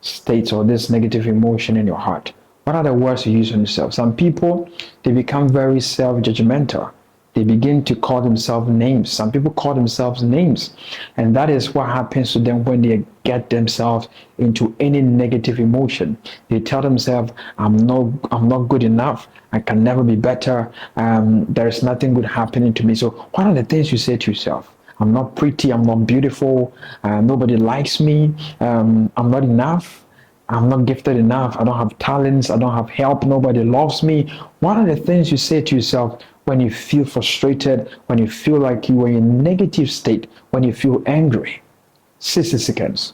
states or this negative emotion in your heart. What are the words you use on yourself? Some people, they become very self-judgmental. They begin to call themselves names. Some people call themselves names. And that is what happens to them when they get themselves into any negative emotion. They tell themselves, I'm not good enough. I can never be better. There is nothing good happening to me. So what are the things you say to yourself? I'm not pretty. I'm not beautiful. Nobody likes me. I'm not enough. I'm not gifted enough. I don't have talents. I don't have help. Nobody loves me. What are the things you say to yourself when you feel frustrated, when you feel like you are in a negative state, when you feel angry? 60 seconds.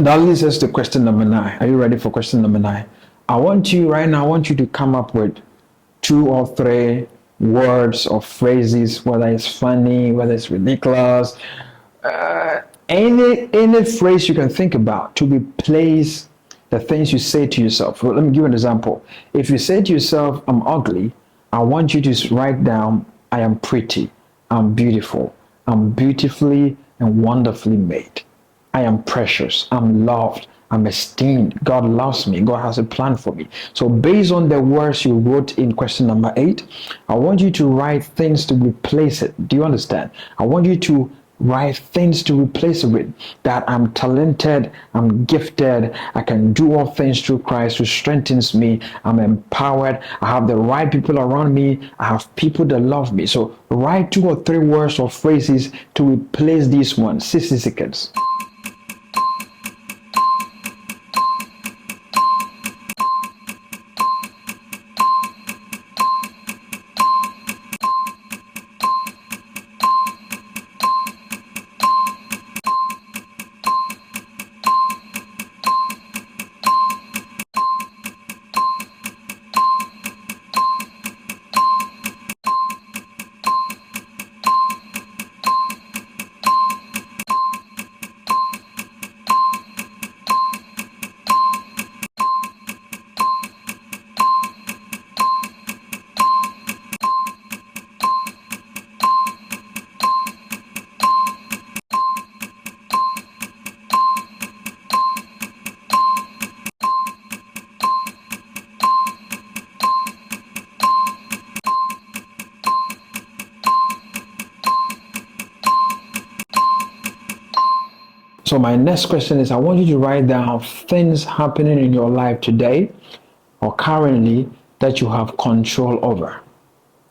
That leads us to question number 9. Are you ready for question number 9? I want you to come up with 2 or 3 words or phrases, whether it's funny, whether it's ridiculous, any phrase you can think about to replace the things you say to yourself. Well, let me give you an example. If you say to yourself, I'm ugly, I want you to write down, I am pretty, I'm beautiful, I'm beautifully and wonderfully made. I am precious, I'm loved, I'm esteemed, God loves me, God has a plan for me. So based on the words you wrote in question number 8, I want you to write things to replace it. Do you understand? I want you to write things to replace it with that I'm talented, I'm gifted, I can do all things through Christ who strengthens me, I'm empowered, I have the right people around me, I have people that love me. So write 2 or 3 words or phrases to replace these ones. 60 seconds. So my next question is, I want you to write down things happening in your life today or currently that you have control over.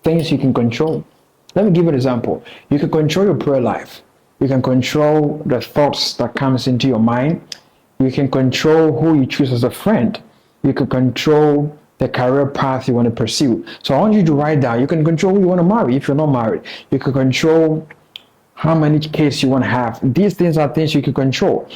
Things you can control. Let me give you an example. You can control your prayer life. You can control the thoughts that comes into your mind. You can control who you choose as a friend. You can control the career path you want to pursue. So I want you to write down. You can control who you want to marry if you're not married. You can control how many kids you want to have. These things are things you can control.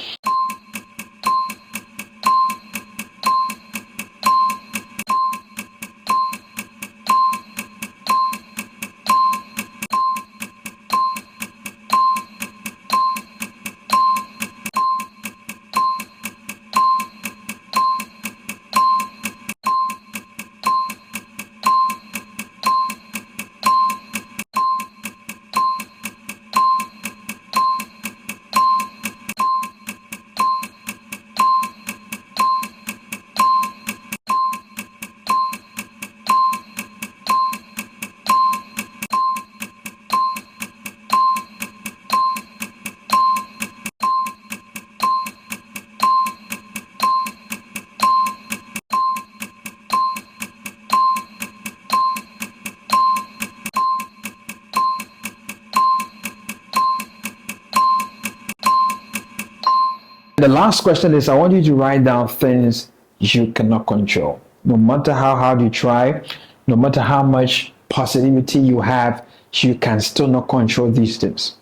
The last question is, I want you to write down things you cannot control. No matter how hard you try, no matter how much positivity you have, you can still not control these things.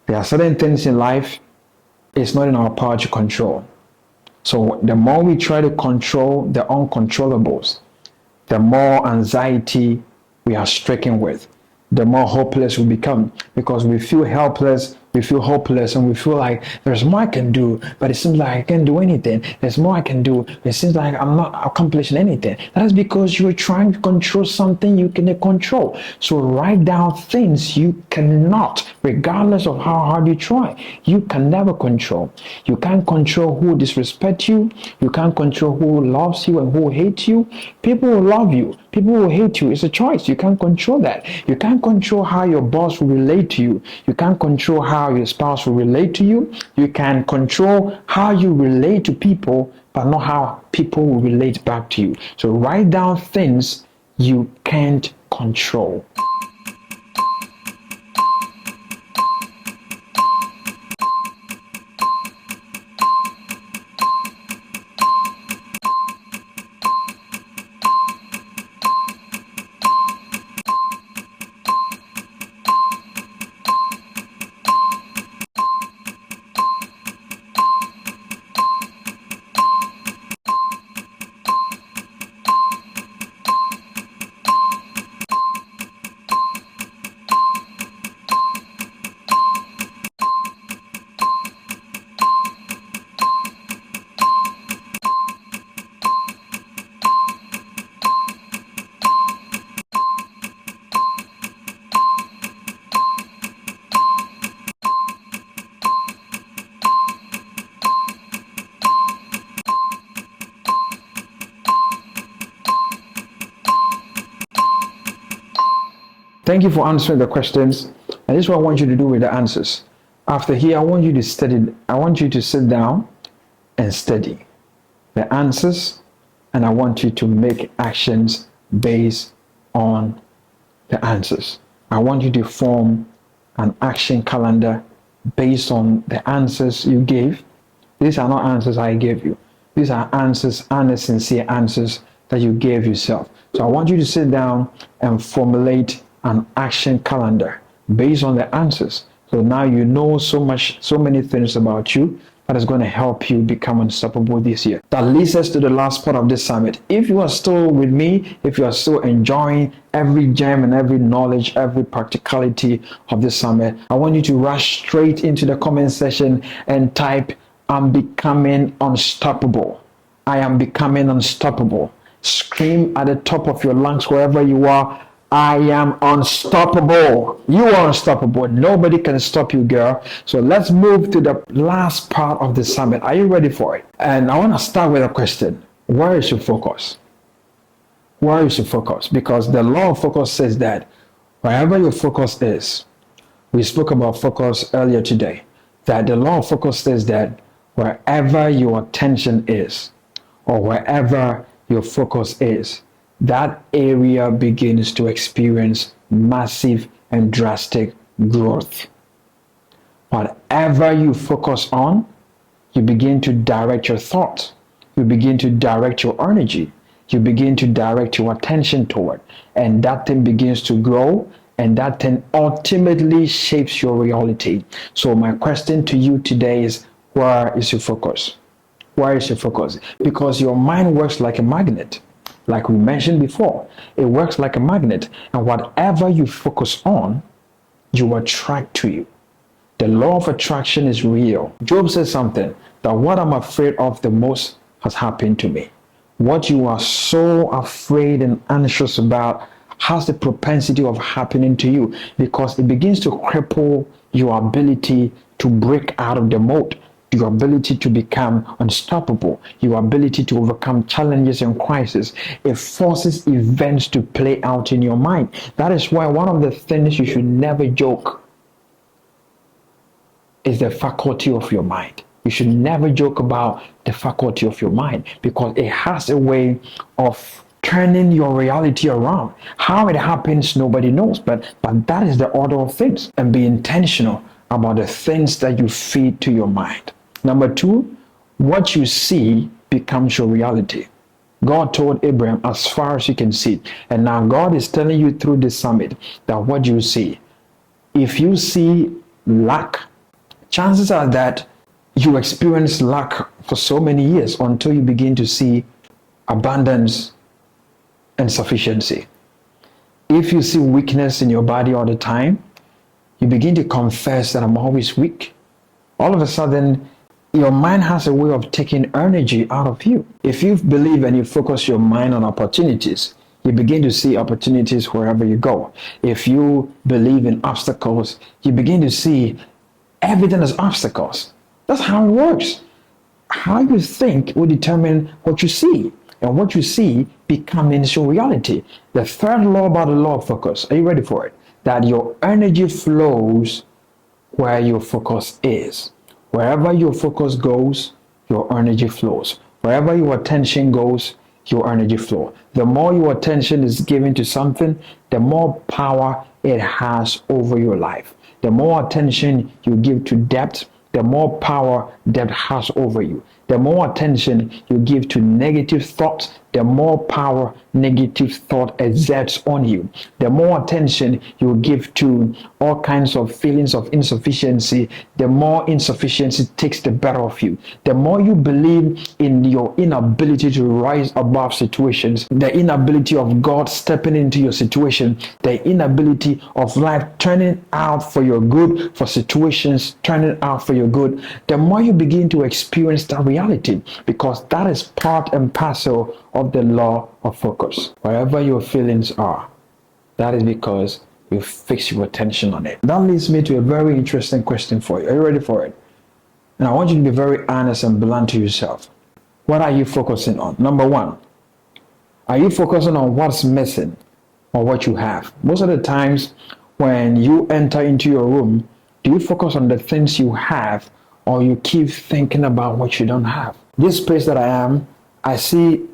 There are certain things in life it's not in our power to control. So the more we try to control the uncontrollables, the more anxiety we are stricken with, the more hopeless we become, because we feel helpless, we feel hopeless, and we feel like there's more I can do, but it seems like I can't do anything. There's more I can do, but it seems like I'm not accomplishing anything. That is because you're trying to control something you cannot control. So write down things you cannot, regardless of how hard you try. You can never control. You can't control who disrespect you. You can't control who loves you and who hates you. People will love you. People will hate you. It's a choice. You can't control that. You can't control how your boss will relate to you. You can't control how your spouse will relate to you. You can control how you relate to people, but not how people will relate back to you. So write down things you can't control. Thank you for answering the questions. And this is what I want you to do with the answers. After here, I want you to study. I want you to sit down and study the answers, and I want you to make actions based on the answers. I want you to form an action calendar based on the answers you gave. These are not answers I gave you. These are answers, honest, sincere answers that you gave yourself. So I want you to sit down and formulate an action calendar based on the answers. So now you know so many things about you that is going to help you become unstoppable this year. That leads us to the last part of this summit. If you are still with me, if you are still enjoying every gem and every knowledge, every practicality of this summit, I want you to rush straight into the comment section and type, "I'm becoming unstoppable." I am becoming unstoppable. Scream at the top of your lungs wherever you are, "I am unstoppable." You are unstoppable. Nobody can stop you, girl. So let's move to the last part of the summit. Are you ready for it? And I want to start with a question. Where is your focus? Where is your focus? Because the law of focus says that wherever your focus is, we spoke about focus earlier today. That the law of focus says that wherever your attention is, or wherever your focus is, that area begins to experience massive and drastic growth. Whatever you focus on, you begin to direct your thoughts. You begin to direct your energy. You begin to direct your attention toward. And that thing begins to grow, and that thing ultimately shapes your reality. So my question to you today is, where is your focus? Where is your focus? Because your mind works like a magnet. Like we mentioned before, it works like a magnet. And whatever you focus on, you attract to you. The law of attraction is real. Job says something, that what I'm afraid of the most has happened to me. What you are so afraid and anxious about has the propensity of happening to you, because it begins to cripple your ability to break out of the mold, your ability to become unstoppable, your ability to overcome challenges and crises. It forces events to play out in your mind. That is why one of the things you should never joke is the faculty of your mind. You should never joke about the faculty of your mind, because it has a way of turning your reality around. How it happens, nobody knows, but that is the order of things. And be intentional about the things that you feed to your mind. Number two, what you see becomes your reality. God told Abraham, as far as you can see. And now God is telling you through this summit that what you see. If you see lack, chances are that you experience lack for so many years until you begin to see abundance and sufficiency. If you see weakness in your body all the time, you begin to confess that I'm always weak. All of a sudden, your mind has a way of taking energy out of you. If you believe and you focus your mind on opportunities, you begin to see opportunities wherever you go. If you believe in obstacles, you begin to see everything as obstacles. That's how it works. How you think will determine what you see, and what you see becomes your reality. The third law about the law of focus, are you ready for it? That your energy flows where your focus is. Wherever your focus goes, your energy flows. Wherever your attention goes, your energy flows. The more your attention is given to something, the more power it has over your life. The more attention you give to depth, the more power depth has over you. The more attention you give to negative thoughts, the more power negative thought exerts on you. The more attention you give to all kinds of feelings of insufficiency, the more insufficiency takes the better of you. The more you believe in your inability to rise above situations, the inability of God stepping into your situation, the inability of life turning out for your good, for situations turning out for your good, the more you begin to experience that reality, because that is part and parcel of the law of focus. Wherever your feelings are, that is because you fix your attention on it. That leads me to a very interesting question for you. Are you ready for it? And I want you to be very honest and blunt to yourself. What are you focusing on? Number one, are you focusing on what's missing or what you have? Most of the times when you enter into your room, do you focus on the things you have, or you keep thinking about what you don't have? This place that I am, I see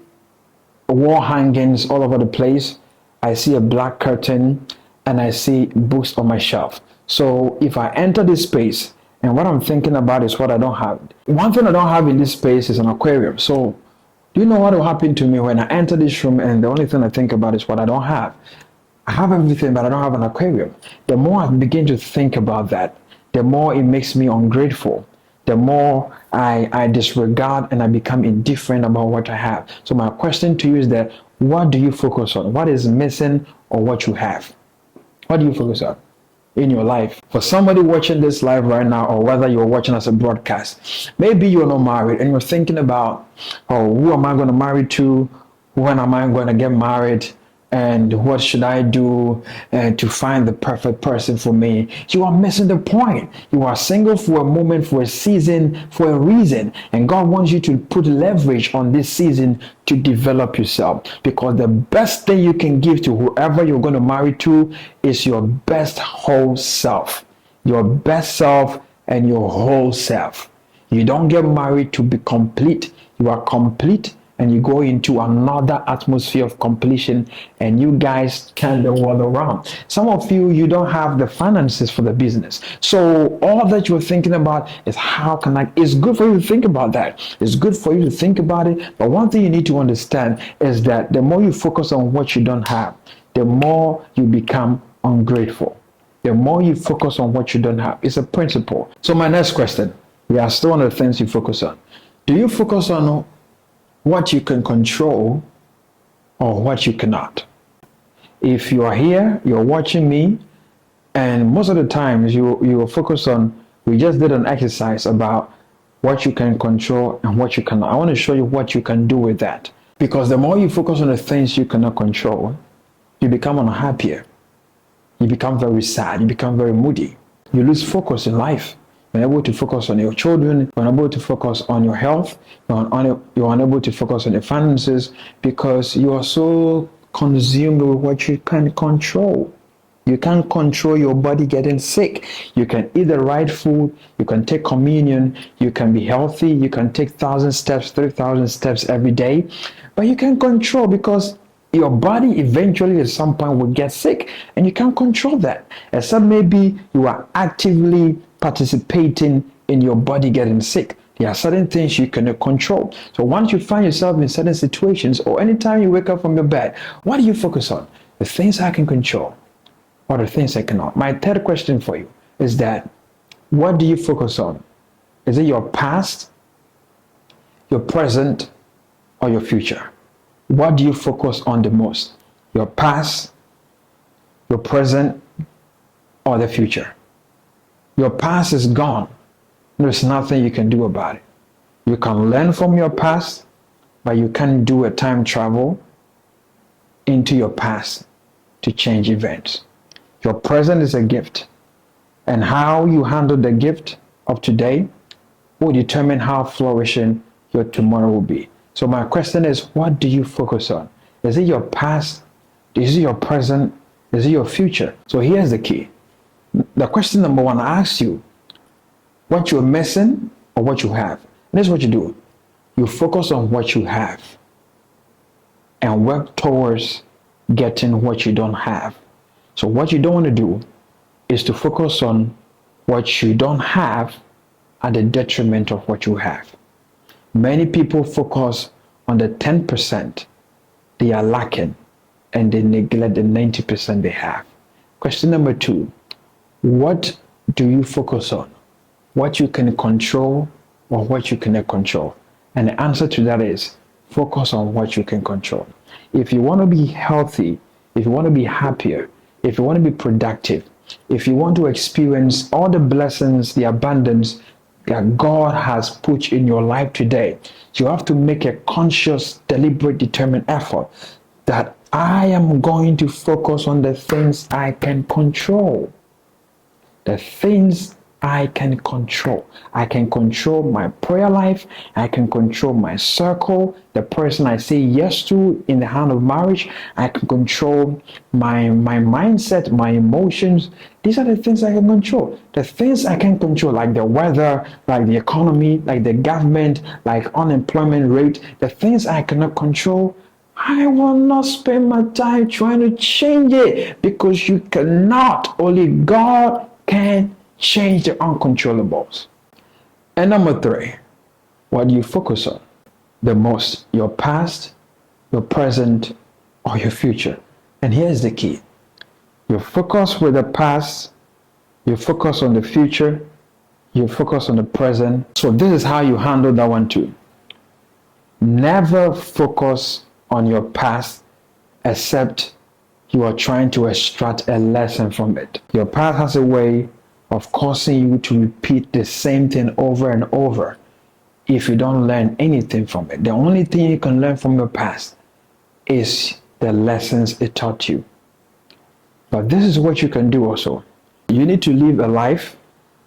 wall hangings all over the place. I see a black curtain, and I see books on my shelf. So if I enter this space and what I'm thinking about is what I don't have, one thing I don't have in this space is an aquarium. So do you know what will happen to me when I enter this room and the only thing I think about is what I don't have? I have everything, but I don't have an aquarium. The more I begin to think about that, the more it makes me ungrateful. The more I disregard and I become indifferent about what I have. So my question to you is that, what do you focus on? What is missing or what you have? What do you focus on in your life? For somebody watching this live right now, or whether you're watching as a broadcast, maybe you're not married and you're thinking about, oh, who am I going to marry to? When am I going to get married? And what should I do to find the perfect person for me? You are missing the point. You are single for a moment, for a season, for a reason. And God wants you to put leverage on this season to develop yourself. Because the best thing you can give to whoever you're going to marry to is your best whole self. Your best self and your whole self. You don't get married to be complete. You are complete and you go into another atmosphere of completion and you guys turn the world around. Some of you, you don't have the finances for the business. So all that you're thinking about is how can I, it's good for you to think about that. It's good for you to think about it. But one thing you need to understand is that the more you focus on what you don't have, the more you become ungrateful. The more you focus on what you don't have. It's a principle. So my next question, we are still on the things you focus on. Do you focus on what you can control or what you cannot? If you are here, you're watching me, and most of the times you focus on, we just did an exercise about what you can control and what you cannot. I want to show you what you can do with that. Because the more you focus on the things you cannot control, you become unhappier. You become very sad. You become very moody. You lose focus in life. You're unable to focus on your children. You're unable to focus on your health. You're unable to focus on your finances because you are so consumed with what you can control. You can't control your body getting sick. You can eat the right food. You can take communion. You can be healthy. You can take 1,000 steps, 3,000 steps every day. But you can't control because your body eventually at some point will get sick and you can't control that. Except maybe you are actively participating in your body getting sick. There are certain things you cannot control. So once you find yourself in certain situations or anytime you wake up from your bed, what do you focus on? The things I can control or the things I cannot? My third question for you is that what do you focus on? Is it your past, your present, or your future? What do you focus on the most? Your past, your present, or the future? Your past is gone. There's nothing you can do about it. You can learn from your past, but you can't do a time travel into your past to change events. Your present is a gift, and how you handle the gift of today will determine how flourishing your tomorrow will be. So my question is, what do you focus on? Is it your past? Is it your present? Is it your future? So here's the key. The question number one, I ask you, what you're missing or what you have? And this is what you do. You focus on what you have and work towards getting what you don't have. So what you don't want to do is to focus on what you don't have at the detriment of what you have. Many people focus on the 10% they are lacking and they neglect the 90% they have. Question number two, what do you focus on? What you can control or what you cannot control? And the answer to that is focus on what you can control. If you want to be healthy, if you want to be happier, if you want to be productive, if you want to experience all the blessings, the abundance that God has put in your life today, you have to make a conscious, deliberate, determined effort that I am going to focus on the things I can control. The things I can control. I can control my prayer life. I can control my circle, the person I say yes to in the hand of marriage. I can control my mindset, my emotions. These are the things I can control. The things I can control, like the weather, like the economy, like the government, like unemployment rate, the things I cannot control, I will not spend my time trying to change it because you cannot. Only God can change the uncontrollables. And number three, what do you focus on the most? Your past, your present, or your future? And here's the key. You focus with the past, you focus on the future, you focus on the present. So this is how you handle that one too. Never focus on your past except you are trying to extract a lesson from it. Your past has a way of causing you to repeat the same thing over and over if you don't learn anything from it. The only thing you can learn from your past is the lessons it taught you. But this is what you can do also. You need to live a life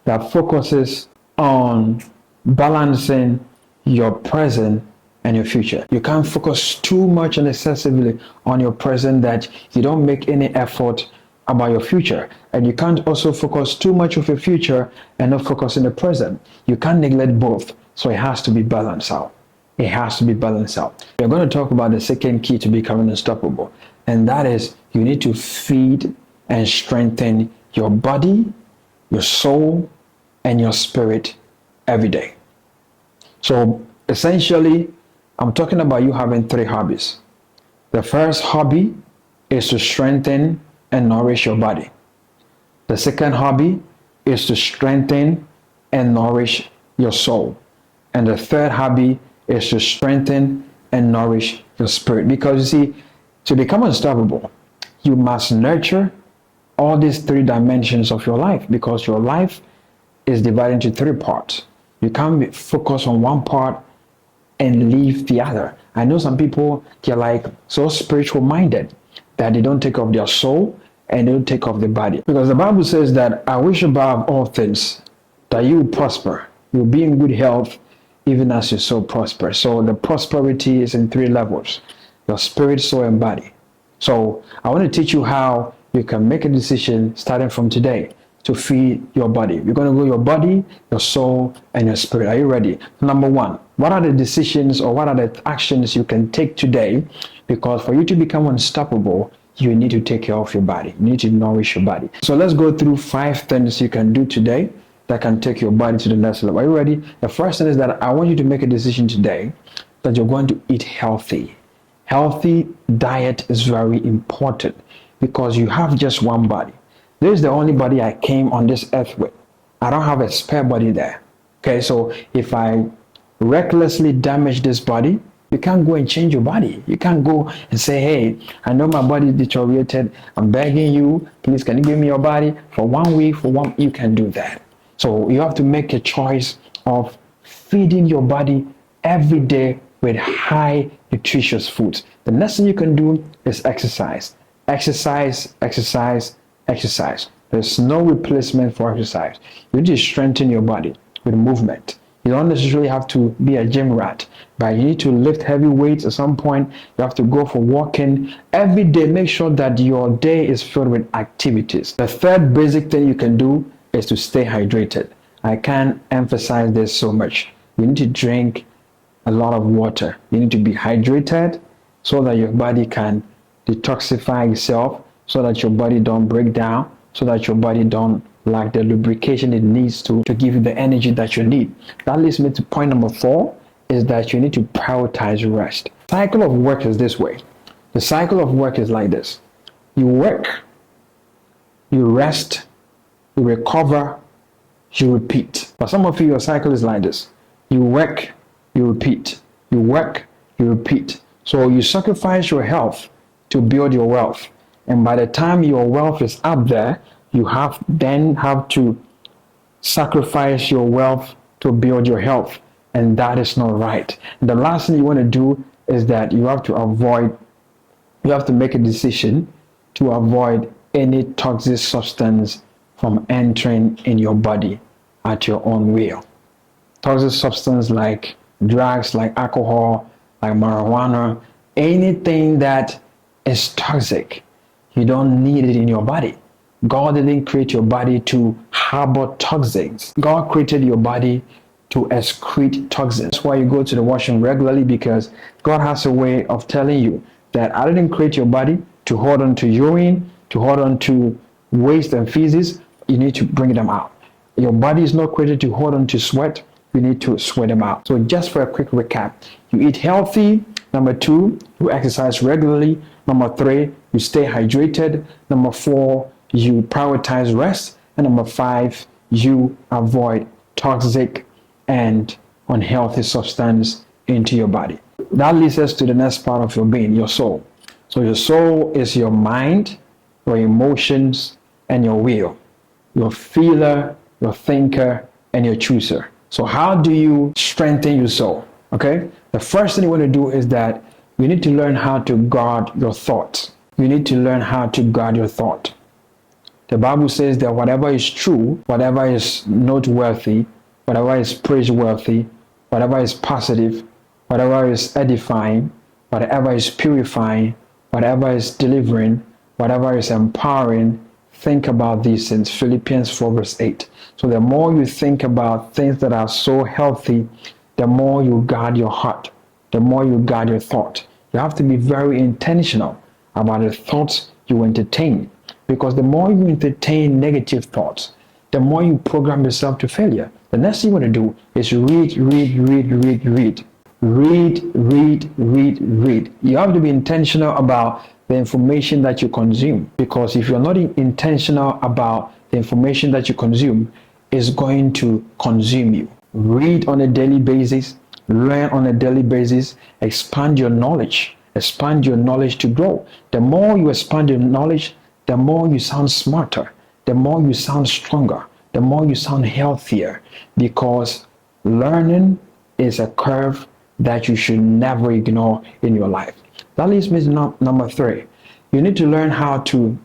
that focuses on balancing your present and your future. You can't focus too much and excessively on your present that you don't make any effort about your future. And you can't also focus too much of your future and not focus in the present. You can't neglect both. So it has to be balanced out. It has to be balanced out. We're going to talk about the second key to becoming unstoppable. And that is you need to feed and strengthen your body, your soul, and your spirit every day. So essentially, I'm talking about you having three hobbies. The first hobby is to strengthen and nourish your body. The second hobby is to strengthen and nourish your soul. And the third hobby is to strengthen and nourish your spirit. Because you see, to become unstoppable, you must nurture all these three dimensions of your life, because your life is divided into three parts. You can't focus on one part and leave the other. I know some people, they're like so spiritual minded that they don't take off their soul and they don't take off their body. Because the Bible says that I wish above all things that you prosper, you'll be in good health, even as your soul prospers. So the prosperity is in three levels: your spirit, soul, and body. So I want to teach you how you can make a decision starting from today to feed your body. You're going to go your body, your soul, and your spirit. Are you ready? Number one, what are the decisions or what are the actions you can take today? Because for you to become unstoppable, you need to take care of your body. You need to nourish your body. So let's go through 5 things you can do today that can take your body to the next level. Are you ready? The first thing is that I want you to make a decision today that you're going to eat healthy. Healthy diet is very important because you have just one body. This is the only body I came on this earth with. I don't have a spare body there. Okay, so if I recklessly damage this body, you can't go and change your body. You can't go and say, hey, I know my body deteriorated. I'm begging you, please, can you give me your body for 1 week, for one? You can do that. So you have to make a choice of feeding your body every day with high nutritious foods. The next thing you can do is exercise. Exercise, exercise, exercise. There's no replacement for exercise. You need to strengthen your body with movement. You don't necessarily have to be a gym rat, but you need to lift heavy weights at some point. You have to go for walking. Every day, make sure that your day is filled with activities. The third basic thing you can do is to stay hydrated. I can't emphasize this so much. You need to drink a lot of water. You need to be hydrated so that your body can detoxify itself, so that your body don't break down, so that your body don't lack the lubrication it needs to give you the energy that you need. That leads me to point number 4, is that you need to prioritize rest. The cycle of work is this way. The cycle of work is like this. You work, you rest, you recover, you repeat. For some of you, your cycle is like this. You work, you repeat. You work, you repeat. So you sacrifice your health to build your wealth. And by the time your wealth is up there, you have to sacrifice your wealth to build your health. And that is not right. The last thing you want to do is that you have to make a decision to avoid any toxic substance from entering in your body at your own will. Toxic substance like drugs, like alcohol, like marijuana, anything that is toxic, you don't need it in your body. God didn't create your body to harbor toxins. God created your body to excrete toxins. That's why you go to the washroom regularly, because God has a way of telling you that I didn't create your body to hold on to urine, to hold on to waste and feces. You need to bring them out. Your body is not created to hold on to sweat. You need to sweat them out. So just for a quick recap, you eat healthy. Number 2, you exercise regularly. Number 3, you stay hydrated. Number 4, you prioritize rest. And number 5, you avoid toxic and unhealthy substance into your body. That leads us to the next part of your being, your soul. So your soul is your mind, your emotions, and your will. Your feeler, your thinker, and your chooser. So how do you strengthen your soul? Okay? The first thing you want to do is that you need to learn how to guard your thoughts. You need to learn how to guard your thought. The Bible says that whatever is true, whatever is noteworthy, whatever is praiseworthy, whatever is positive, whatever is edifying, whatever is purifying, whatever is delivering, whatever is empowering, think about these things. Philippians 4 verse 8. So the more you think about things that are so healthy, the more you guard your heart, the more you guard your thought. You have to be very intentional about the thoughts you entertain, because the more you entertain negative thoughts, the more you program yourself to failure. The next thing you want to do is read, read, read, read, read. Read, read, read, read. You have to be intentional about the information that you consume, because if you're not intentional about the information that you consume, it's going to consume you. Read on a daily basis, learn on a daily basis, expand your knowledge to grow. The more you expand your knowledge, the more you sound smarter, the more you sound stronger, the more you sound healthier, because learning is a curve that you should never ignore in your life. That leads me to number 3. You need to learn how to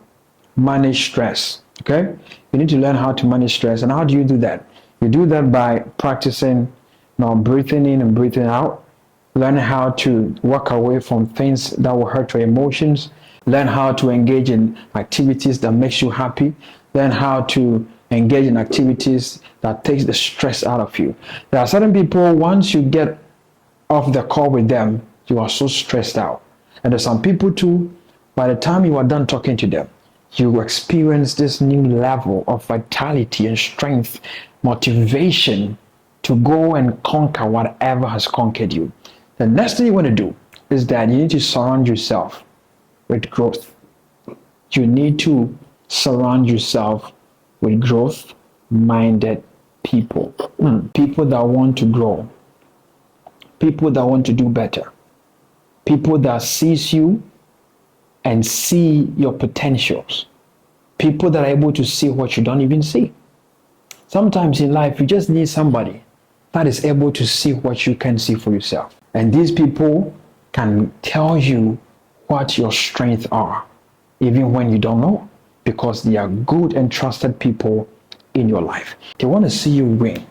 manage stress. Okay? You need to learn how to manage stress. And how do you do that? You do that by practicing breathing in and breathing out. Learn how to walk away from things that will hurt your emotions. Learn how to engage in activities that makes you happy. Learn how to engage in activities that takes the stress out of you. There are certain people, once you get off the call with them, you are so stressed out. And there's some people too, by the time you are done talking to them, you experience this new level of vitality and strength, motivation to go and conquer whatever has conquered you. The next thing you want to do is that you need to surround yourself with growth. You need to surround yourself with growth-minded people. People that want to grow. People that want to do better. People that sees you and see your potentials. People that are able to see what you don't even see. Sometimes in life, you just need somebody that is able to see what you can see for yourself. And these people can tell you what your strengths are, even when you don't know, because they are good and trusted people in your life. They want to see you win.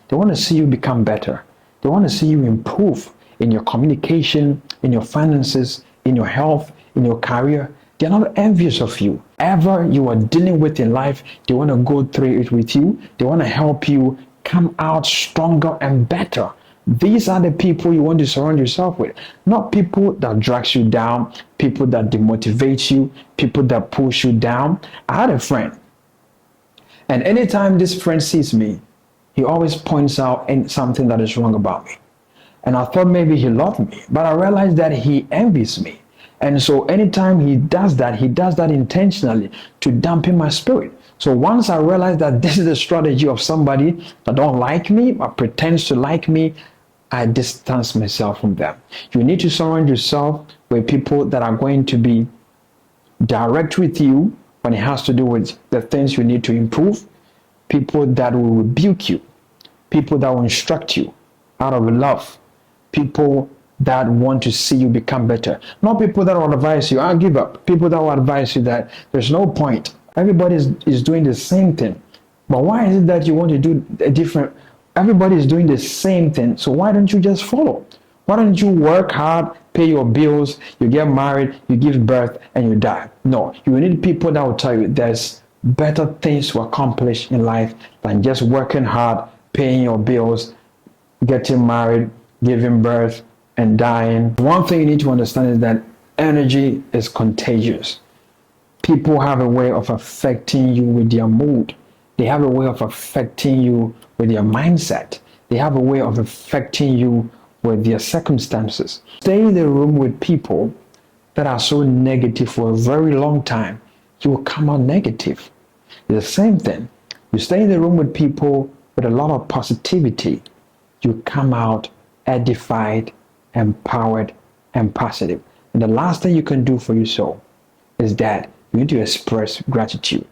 They want to see you become better. They want to see you improve in your communication, in your finances, in your health, in your career. They're not envious of you. Whatever you are dealing with in life, they want to go through it with you. They want to help you come out stronger and better. These are the people you want to surround yourself with. Not people that drags you down, people that demotivate you, people that push you down. I had a friend, and anytime this friend sees me, he always points out something that is wrong about me. And I thought maybe he loved me, but I realized that he envies me. And so anytime he does that intentionally to dampen my spirit. So once I realized that this is the strategy of somebody that don't like me or pretends to like me, I distance myself from them. You need to surround yourself with people that are going to be direct with you when it has to do with the things you need to improve. People that will rebuke you. People that will instruct you out of love. People that want to see you become better. Not people that will advise you, I'll give up. People that will advise you that there's no point. Everybody is doing the same thing. But why is it that you want to do a different? Everybody is doing the same thing. So why don't you just follow? Why don't you work hard, pay your bills, you get married, you give birth, and you die? No, you need people that will tell you there's better things to accomplish in life than just working hard, paying your bills, getting married, giving birth, and dying. One thing you need to understand is that energy is contagious. People have a way of affecting you with their mood. They have a way of affecting you with their mindset. They have a way of affecting you with their circumstances. Stay in the room with people that are so negative for a very long time, you will come out negative. It's the same thing. You stay in the room with people with a lot of positivity, you come out edified, empowered, and positive. And the last thing you can do for your soul is that you need to express gratitude.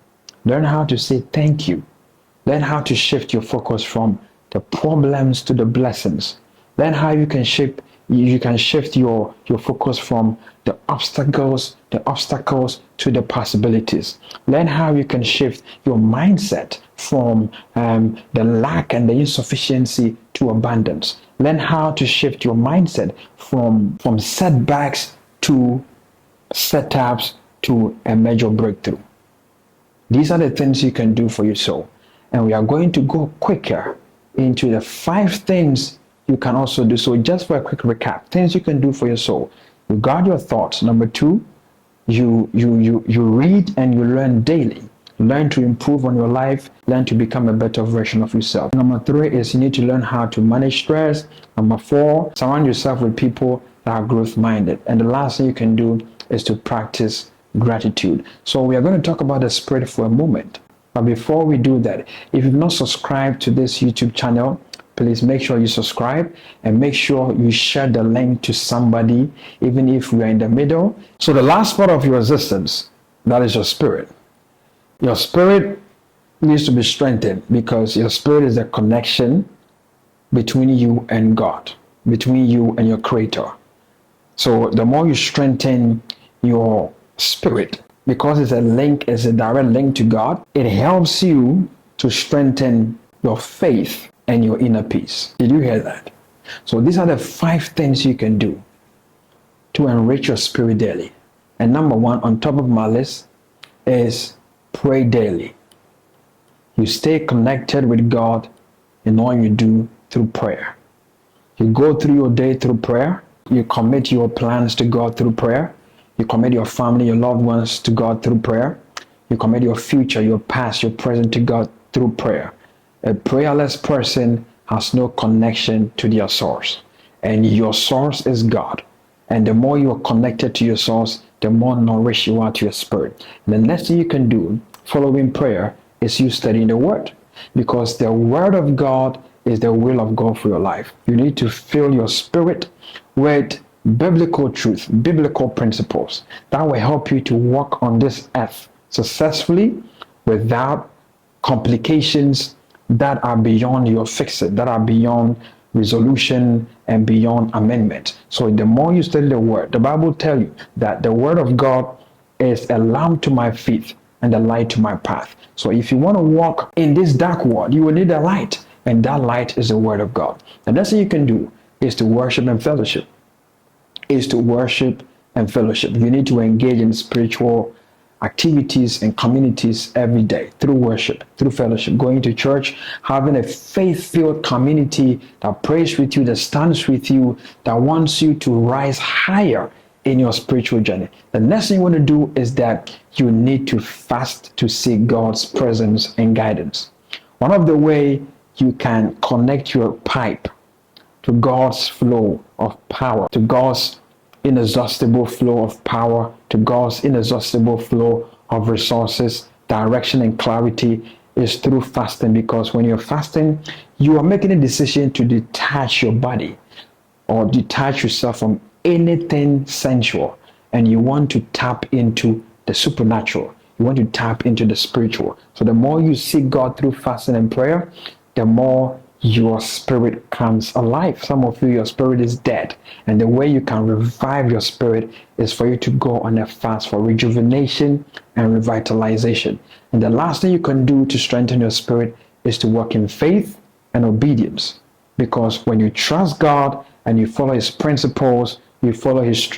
Learn how to say thank you. Learn how to shift your focus from the problems to the blessings. Learn how you can shift your focus from the obstacles to the possibilities. Learn how you can shift your mindset from the lack and the insufficiency to abundance. Learn how to shift your mindset from setbacks to setups to a major breakthrough. These are the things you can do for your soul. And we are going to go quicker into the 5 things you can also do. So just for a quick recap, things you can do for your soul. You guard your thoughts. Number 2, you read and you learn daily. Learn to improve on your life. Learn to become a better version of yourself. Number 3 is you need to learn how to manage stress. Number 4, surround yourself with people that are growth minded. And the last thing you can do is to practice gratitude. So we are going to talk about the spirit for a moment. But before we do that, if you've not subscribed to this YouTube channel, please make sure you subscribe and make sure you share the link to somebody, even if we are in the middle. So the last part of your existence, that is your spirit. Your spirit needs to be strengthened because your spirit is the connection between you and God, between you and your Creator. So the more you strengthen your spirit, because it's a direct link to God, it helps you to strengthen your faith and your inner peace. Did you hear that? So these are the 5 things you can do to enrich your spirit daily. And number 1 on top of my list is pray daily. You stay connected with God in all you do through prayer. You go through your day through prayer. You commit your plans to God through prayer. You commit your family, your loved ones to God through prayer. You commit your future, your past, your present to God through prayer. A prayerless person has no connection to their source. And your source is God. And the more you are connected to your source, the more nourished you are to your spirit. And the next thing you can do following prayer is you studying the Word. Because the Word of God is the will of God for your life. You need to fill your spirit with biblical truth, biblical principles that will help you to walk on this earth successfully without complications that are beyond your fix-it, that are beyond resolution and beyond amendment. So the more you study the Word, the Bible tells you that the Word of God is a lamp to my feet and a light to my path. So if you want to walk in this dark world, you will need a light, and that light is the Word of God. The next thing you can do is to worship and fellowship. You need to engage in spiritual activities and communities every day through worship, through fellowship, going to church, having a faith-filled community that prays with you, that stands with you, that wants you to rise higher in your spiritual journey. The next thing you want to do is that you need to fast to seek God's presence and guidance. One of the way you can connect your pipe to God's flow of power, to God's inexhaustible flow of power, to God's inexhaustible flow of resources, direction, and clarity is through fasting. Because when you're fasting, you are making a decision to detach your body or detach yourself from anything sensual, and you want to tap into the supernatural. You want to tap into the spiritual. So the more you seek God through fasting and prayer, the more your spirit comes alive. Some of you, your spirit is dead. And the way you can revive your spirit is for you to go on a fast for rejuvenation and revitalization. And the last thing you can do to strengthen your spirit is to walk in faith and obedience. Because when you trust God and you follow His principles, you follow His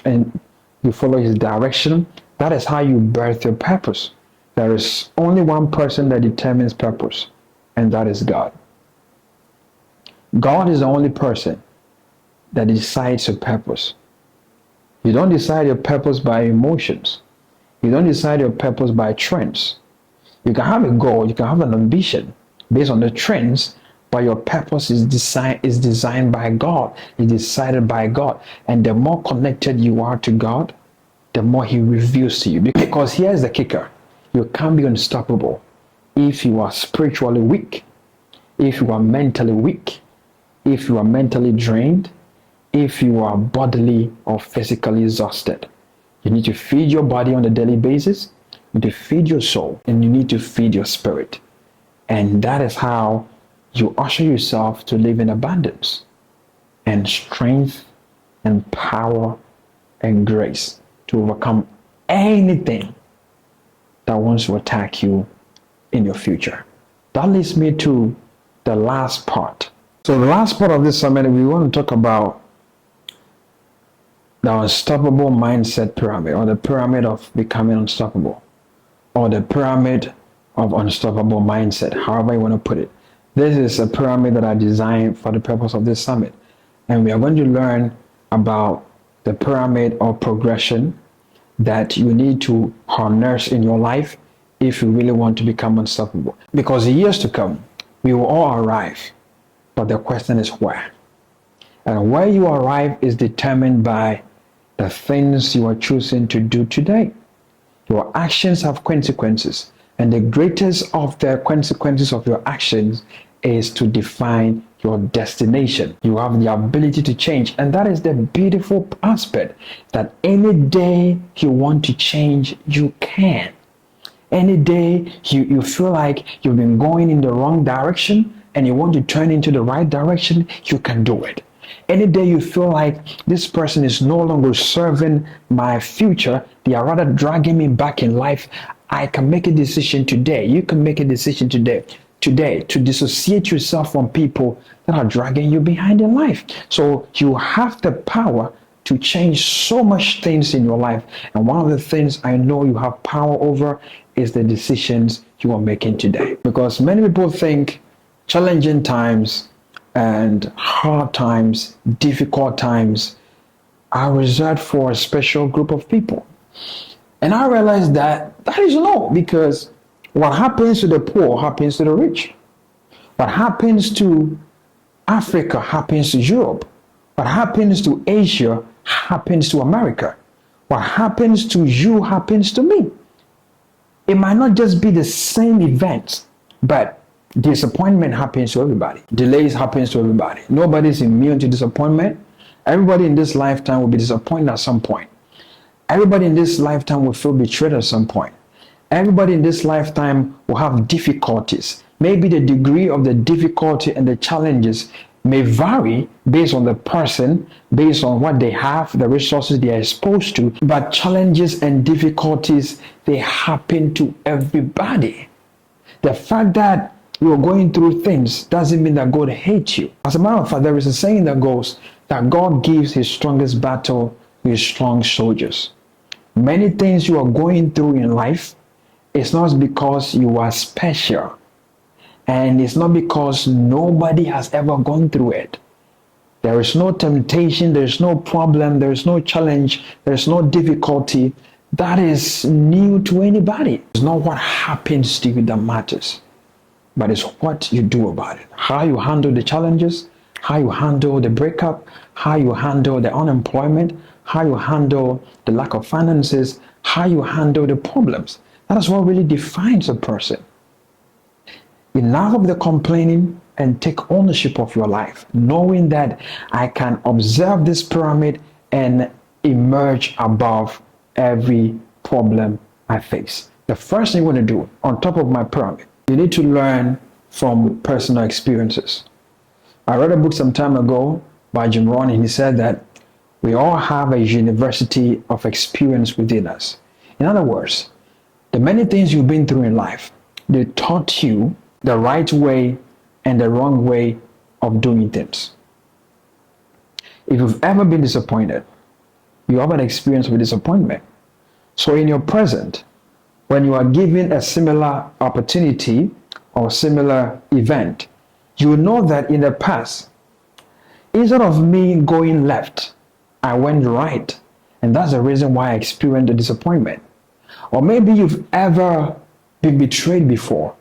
direction, that is how you birth your purpose. There is only one person that determines purpose, and that is God. God is the only person that decides your purpose. You don't decide your purpose by emotions. You don't decide your purpose by trends. You can have a goal, you can have an ambition based on the trends, but your purpose is designed by God, is decided by God. And the more connected you are to God, the more He reveals to you. Because here's the kicker: you can't be unstoppable if you are spiritually weak, if you are mentally weak, if you are mentally drained, if you are bodily or physically exhausted. You need to feed your body on a daily basis, you need to feed your soul, and you need to feed your spirit. And that is how you usher yourself to live in abundance and strength and power and grace to overcome anything that wants to attack you in your future. That leads me to the last part. So the last part of this summit, we want to talk about the unstoppable mindset pyramid, or the pyramid of becoming unstoppable, or the pyramid of unstoppable mindset, however you want to put it. This is a pyramid that I designed for the purpose of this summit. And we are going to learn about the pyramid of progression that you need to harness in your life if you really want to become unstoppable. Because in years to come, we will all arrive, but the question is where. And where you arrive is determined by the things you are choosing to do today. Your actions have consequences, and the greatest of the consequences of your actions is to define your destination. You have the ability to change, and that is the beautiful aspect, that any day you want to change, you can. Any day you feel like you've been going in the wrong direction and you want to turn into the right direction, you can do it. Any day you feel like this person is no longer serving my future, they are rather dragging me back in life, I can make a decision today. You can make a decision today to dissociate yourself from people that are dragging you behind in life. So you have the power to change so much things in your life. And one of the things I know you have power over is the decisions you are making today. Because many people think challenging times and hard times, difficult times are reserved for a special group of people. And I realized that that is no, because what happens to the poor happens to the rich. What happens to Africa happens to Europe. What happens to Asia happens to America. What happens to you happens to me. It might not just be the same event, but disappointment happens to everybody. Delays happens to everybody. Nobody's immune to disappointment. Everybody in this lifetime will be disappointed at some point. Everybody in this lifetime will feel betrayed at some point. Everybody in this lifetime will have difficulties. Maybe the degree of the difficulty and the challenges may vary based on the person, based on what they have, the resources they are exposed to. But challenges and difficulties, they happen to everybody. The fact that you are going through things doesn't mean that God hates you. As a matter of fact, there is a saying that goes that God gives his strongest battle to his strong soldiers. Many things you are going through in life, it's not because you are special. And it's not because nobody has ever gone through it. There is no temptation, there is no problem, there is no challenge, there is no difficulty that is new to anybody. It's not what happens to you that matters, but it's what you do about it. How you handle the challenges, how you handle the breakup, how you handle the unemployment, how you handle the lack of finances, how you handle the problems. That is what really defines a person. Enough of the complaining and take ownership of your life, knowing that I can observe this pyramid and emerge above every problem I face. The first thing you want to do on top of my pyramid, you need to learn from personal experiences. I read a book some time ago by Jim Rohn, and he said that we all have a university of experience within us. In other words, the many things you've been through in life, they taught you the right way and the wrong way of doing things. If you've ever been disappointed, you have an experience with disappointment. So in your present, when you are given a similar opportunity or similar event, you know that in the past, instead of me going left, I went right. And that's the reason why I experienced the disappointment. Or maybe you've ever been betrayed before.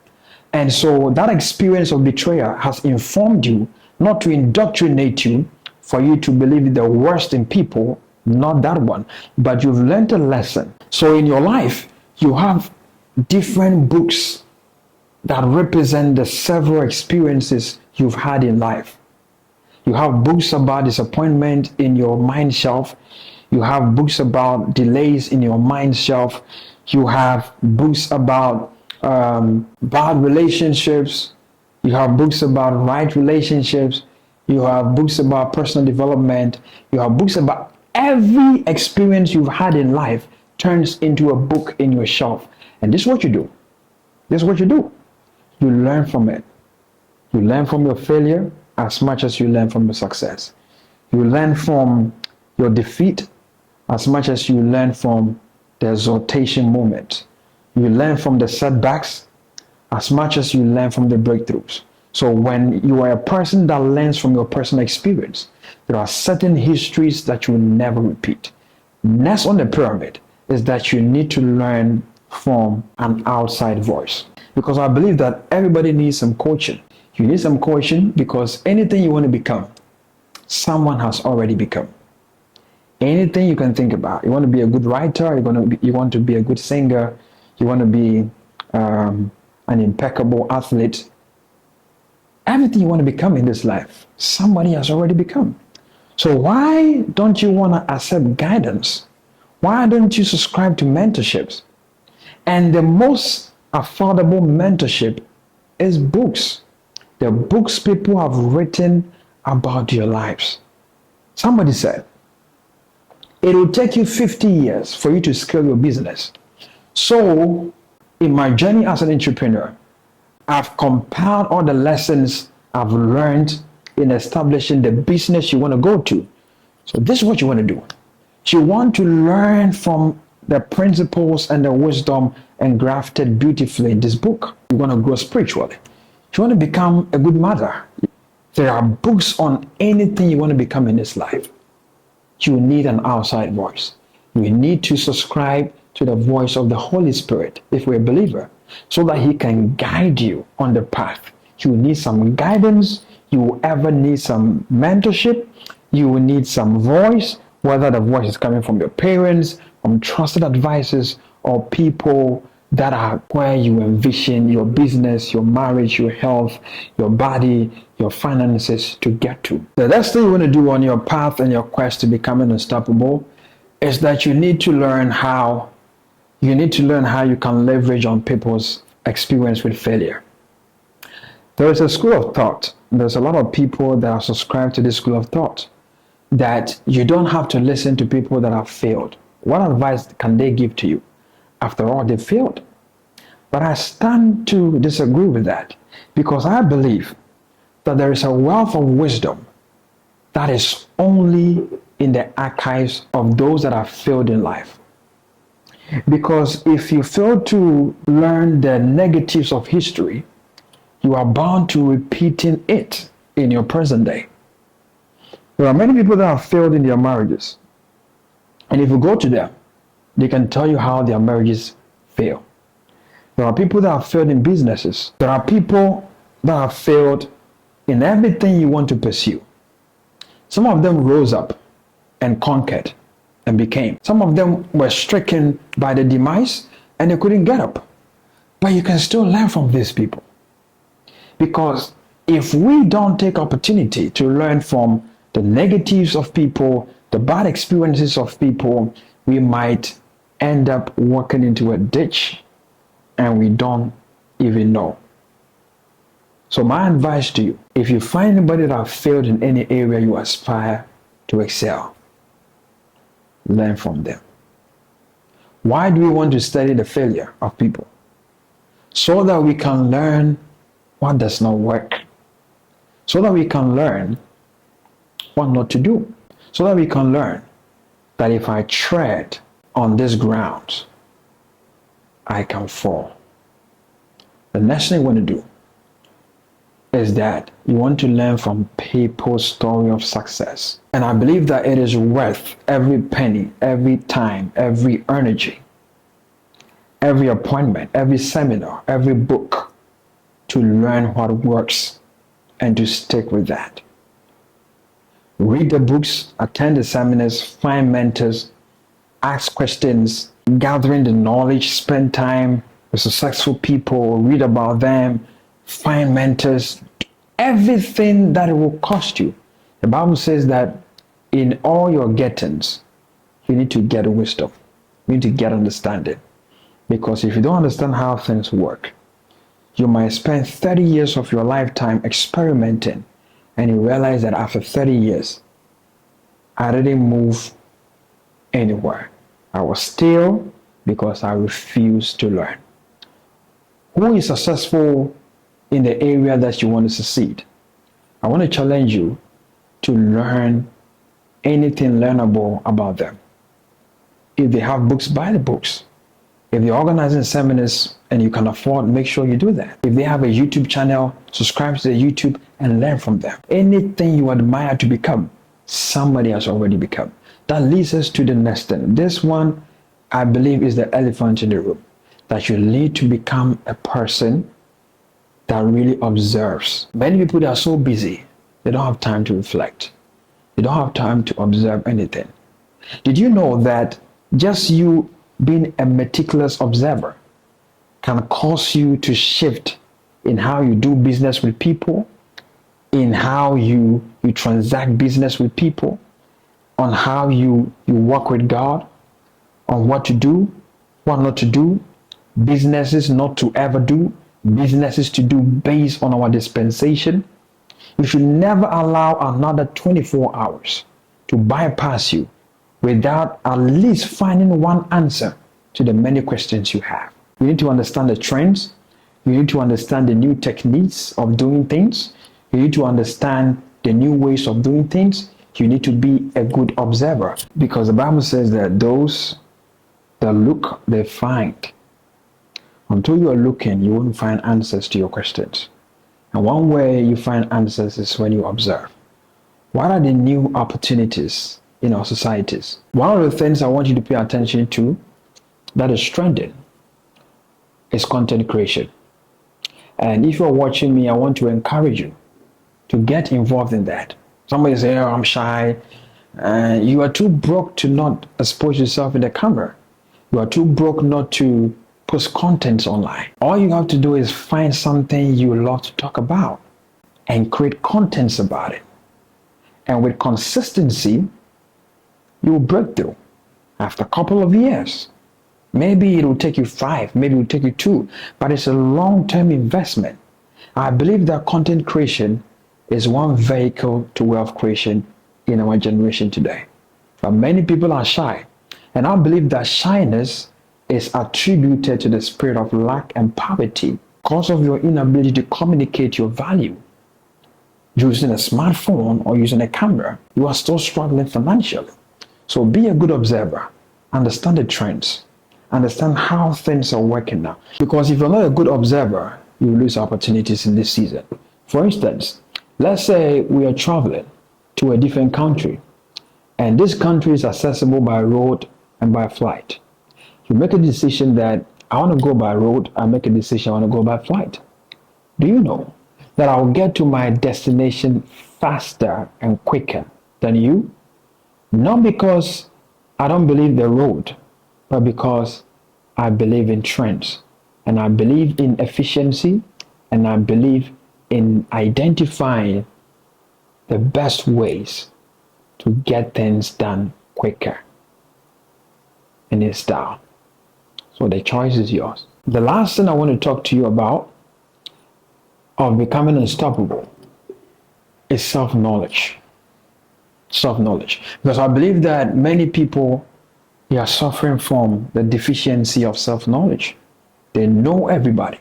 And so that experience of betrayal has informed you not to indoctrinate you for you to believe the worst in people, not that one, but you've learned a lesson. So in your life, you have different books that represent the several experiences you've had in life. You have books about disappointment in your mind shelf. You have books about delays in your mind shelf. You have books about bad relationships. You have books about right relationships. You have books about personal development. You have books about every experience you've had in life turns into a book in your shelf. And this is what you do. This is what you do. You learn from it. You learn from your failure as much as you learn from your success. You learn from your defeat as much as you learn from the exaltation moment. You learn from the setbacks as much as you learn from the breakthroughs. So when you are a person that learns from your personal experience, there are certain histories that you will never repeat. Next on the pyramid is that you need to learn from an outside voice. Because I believe that everybody needs some coaching. You need some coaching because anything you want to become, someone has already become. Anything you can think about. You want to be a good writer, you want to be a good singer, you want to be an impeccable athlete. Everything you want to become in this life, somebody has already become. So why don't you want to accept guidance? Why don't you subscribe to mentorships? And the most affordable mentorship is books. The books people have written about your lives. Somebody said, it will take you 50 years for you to scale your business. So in my journey as an entrepreneur, I've compiled all the lessons I've learned in establishing the business you want to go to. So this is what you want to do. You want to learn from the principles and the wisdom engrafted beautifully in this book. You want to grow spiritually. You want to become a good mother. There are books on anything you want to become in this life. You need an outside voice. You need to subscribe to the voice of the Holy Spirit if you're a believer, so that he can guide you on the path. You need some guidance. You will ever need some mentorship. You will need some voice, whether the voice is coming from your parents, from trusted advisors, or people that are where you envision your business, your marriage, your health, your body, your finances to get to. The next thing you want to do on your path and your quest to becoming unstoppable is that you need to learn how you can leverage on people's experience with failure. There is a school of thought. There's a lot of people that are subscribed to this school of thought that you don't have to listen to people that have failed. What advice can they give to you? After all, they failed. But I stand to disagree with that because I believe that there is a wealth of wisdom that is only in the archives of those that have failed in life. Because if you fail to learn the negatives of history, you are bound to repeating it in your present day. There are many people that have failed in their marriages. And if you go to them, they can tell you how their marriages fail. There are people that have failed in businesses. There are people that have failed in everything you want to pursue. Some of them rose up and conquered and became. Some of them were stricken by the demise and they couldn't get up. But you can still learn from these people. Because if we don't take opportunity to learn from the negatives of people, the bad experiences of people, we might end up walking into a ditch and we don't even know. So my advice to you, if you find anybody that has failed in any area you aspire to excel, learn from them. Why do we want to study the failure of people? So that we can learn what does not work. So that we can learn what not to do. So that we can learn that if I tread on this ground, I can fall. The next thing you want to do is that you want to learn from people's story of success. And I believe that it is worth every penny, every time, every energy, every appointment, every seminar, every book to learn what works and to stick with that. Read the books, attend the seminars, find mentors, ask questions, gathering the knowledge, spend time with successful people, read about them, find mentors, everything that it will cost you. The Bible says that in all your gettings, you need to get wisdom. You need to get understanding. Because if you don't understand how things work, you might spend 30 years of your lifetime experimenting, and you realize that after 30 years, I didn't move anywhere. I was still because I refused to learn. Who is successful in the area that you want to succeed? I want to challenge you to learn anything learnable about them. If they have books, buy the books. If they're organizing seminars and you can afford, make sure you do that. If they have a YouTube channel, subscribe to the YouTube and learn from them. Anything you admire to become, somebody has already become. That leads us to the next thing. This one, I believe, is the elephant in the room. That you need to become a person that really observes. Many people that are so busy, they don't have time to reflect. They don't have time to observe anything. Did you know that just you being a meticulous observer can cause you to shift in how you do business with people, in how you transact business with people, on how you work with God, on what to do, what not to do, businesses not to ever do, businesses to do based on our dispensation. You should never allow another 24 hours to bypass you without at least finding one answer to the many questions you have. You need to understand the trends. You need to understand the new techniques of doing things. You need to understand the new ways of doing things. You need to be a good observer, because the Bible says that those that look, they find. Until you are looking, you won't find answers to your questions. And one way you find answers is when you observe. What are the new opportunities in our societies? One of the things I want you to pay attention to that is trending is content creation. And if you're watching me, I want to encourage you to get involved in that. Somebody say, oh, I'm shy. You are too broke to not expose yourself in the camera. You are too broke not to post contents online. All you have to do is find something you love to talk about and create contents about it. And with consistency, you will break through. After a couple of years, maybe it will take you 5, maybe it will take you 2, but it's a long-term investment. I believe that content creation is one vehicle to wealth creation in our generation today. But many people are shy. And I believe that shyness is attributed to the spirit of lack and poverty because of your inability to communicate your value. Using a smartphone or using a camera, you are still struggling financially. So be a good observer. Understand the trends. Understand how things are working now. Because if you're not a good observer, you will lose opportunities in this season. For instance, let's say we are traveling to a different country, and this country is accessible by road and by flight. You make a decision that I want to go by road, I make a decision I want to go by flight. Do you know that I'll get to my destination faster and quicker than you? Not because I don't believe the road, but because I believe in trends, and I believe in efficiency, and I believe in identifying the best ways to get things done quicker in its style. So the choice is yours. The last thing I want to talk to you about of becoming unstoppable is self-knowledge. Self-knowledge. Because I believe that many people, they are suffering from the deficiency of self-knowledge. They know everybody.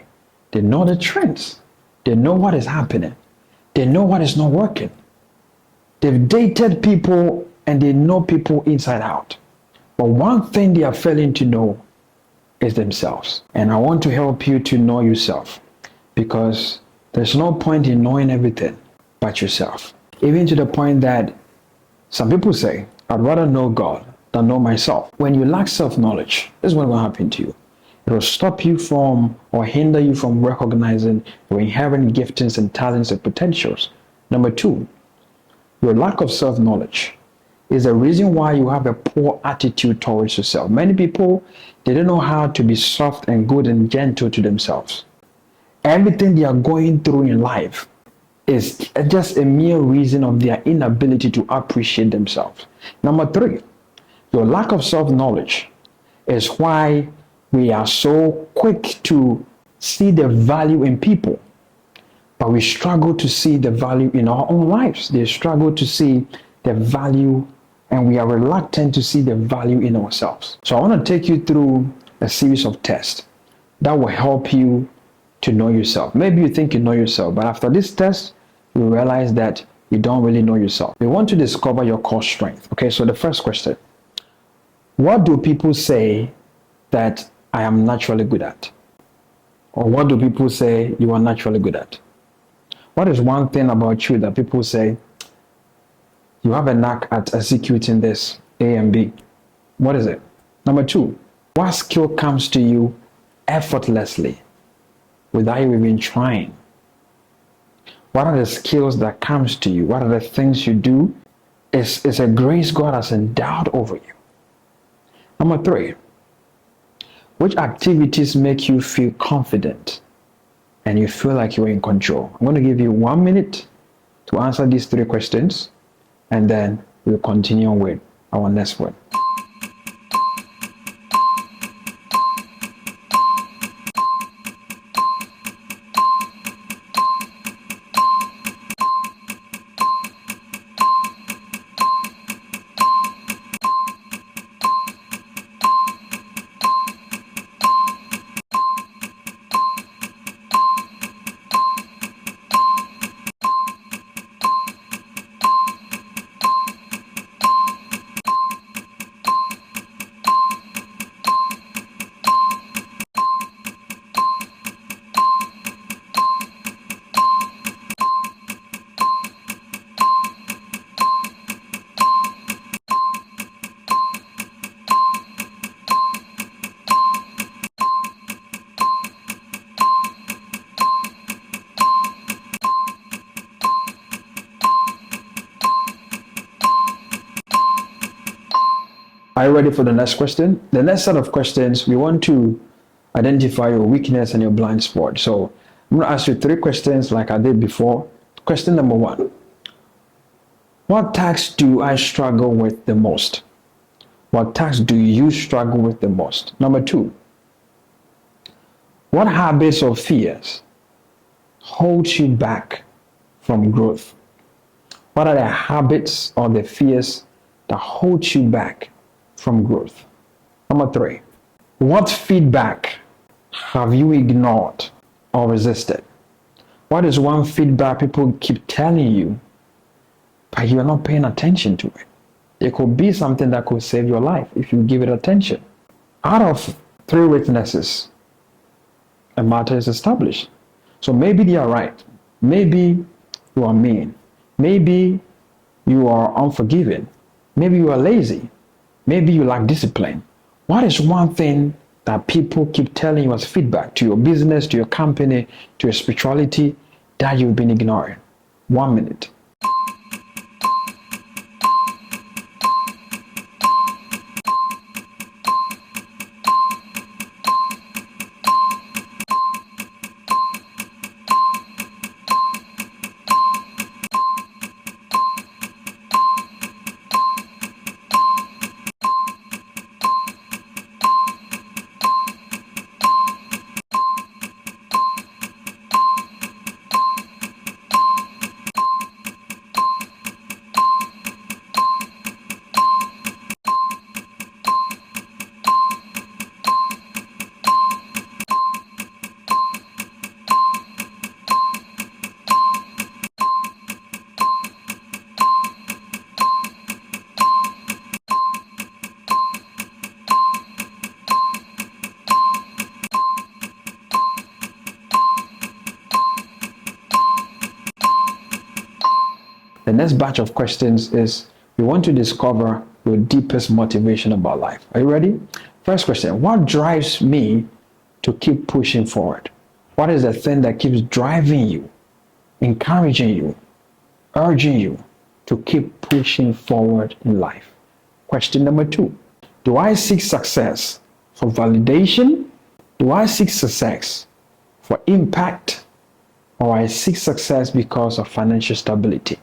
They know the trends. They know what is happening. They know what is not working. They've dated people and they know people inside out. But one thing they are failing to know is themselves. And I want to help you to know yourself, because there's no point in knowing everything but yourself. Even to the point that some people say, I'd rather know God than know myself. When you lack self-knowledge, this is what will happen to you. It will stop you from or hinder you from recognizing your inherent giftings and talents and potentials. Number 2, your lack of self-knowledge is the reason why you have a poor attitude towards yourself. Many people, they don't know how to be soft and good and gentle to themselves. Everything they are going through in life is just a mere reason of their inability to appreciate themselves. Number 3, your lack of self-knowledge is why we are so quick to see the value in people, but we struggle to see the value in our own lives. They struggle to see the value, and we are reluctant to see the value in ourselves. So I want to take you through a series of tests that will help you to know yourself. Maybe you think you know yourself, but after this test, you realize that you don't really know yourself. We want to discover your core strength. Okay, so the first question: what do people say that I am naturally good at? Or what do people say you are naturally good at? What is one thing about you that people say you have a knack at executing this A and B? What is it? Number two, what skill comes to you effortlessly without you even trying? What are the skills that comes to you? What are the things you do? It's a grace God has endowed over you. Number three, which activities make you feel confident and you feel like you're in control? I'm going to give you 1 minute to answer these three questions, and then we'll continue with our next one. Are you ready for the next question? The next set of questions, we want to identify your weakness and your blind spot. So I'm going to ask you three questions like I did before. Question number one, what task do I struggle with the most? What task do you struggle with the most? Number two, what habits or fears hold you back from growth? What are the habits or the fears that hold you back from growth? Number three, what feedback have you ignored or resisted? What is one feedback people keep telling you, but you're not paying attention to it? It could be something that could save your life if you give it attention. Out of three witnesses, a matter is established. So maybe they are right. Maybe you are mean. Maybe you are unforgiving. Maybe you are lazy. Maybe you lack discipline. What is one thing that people keep telling you as feedback to your business, to your company, to your spirituality that you've been ignoring? 1 minute. The next batch of questions is we want to discover your deepest motivation about life. Are you ready? First question, what drives me to keep pushing forward? What is the thing that keeps driving you, encouraging you, urging you to keep pushing forward in life? Question number two, do I seek success for validation? Do I seek success for impact? Or I seek success because of financial stability?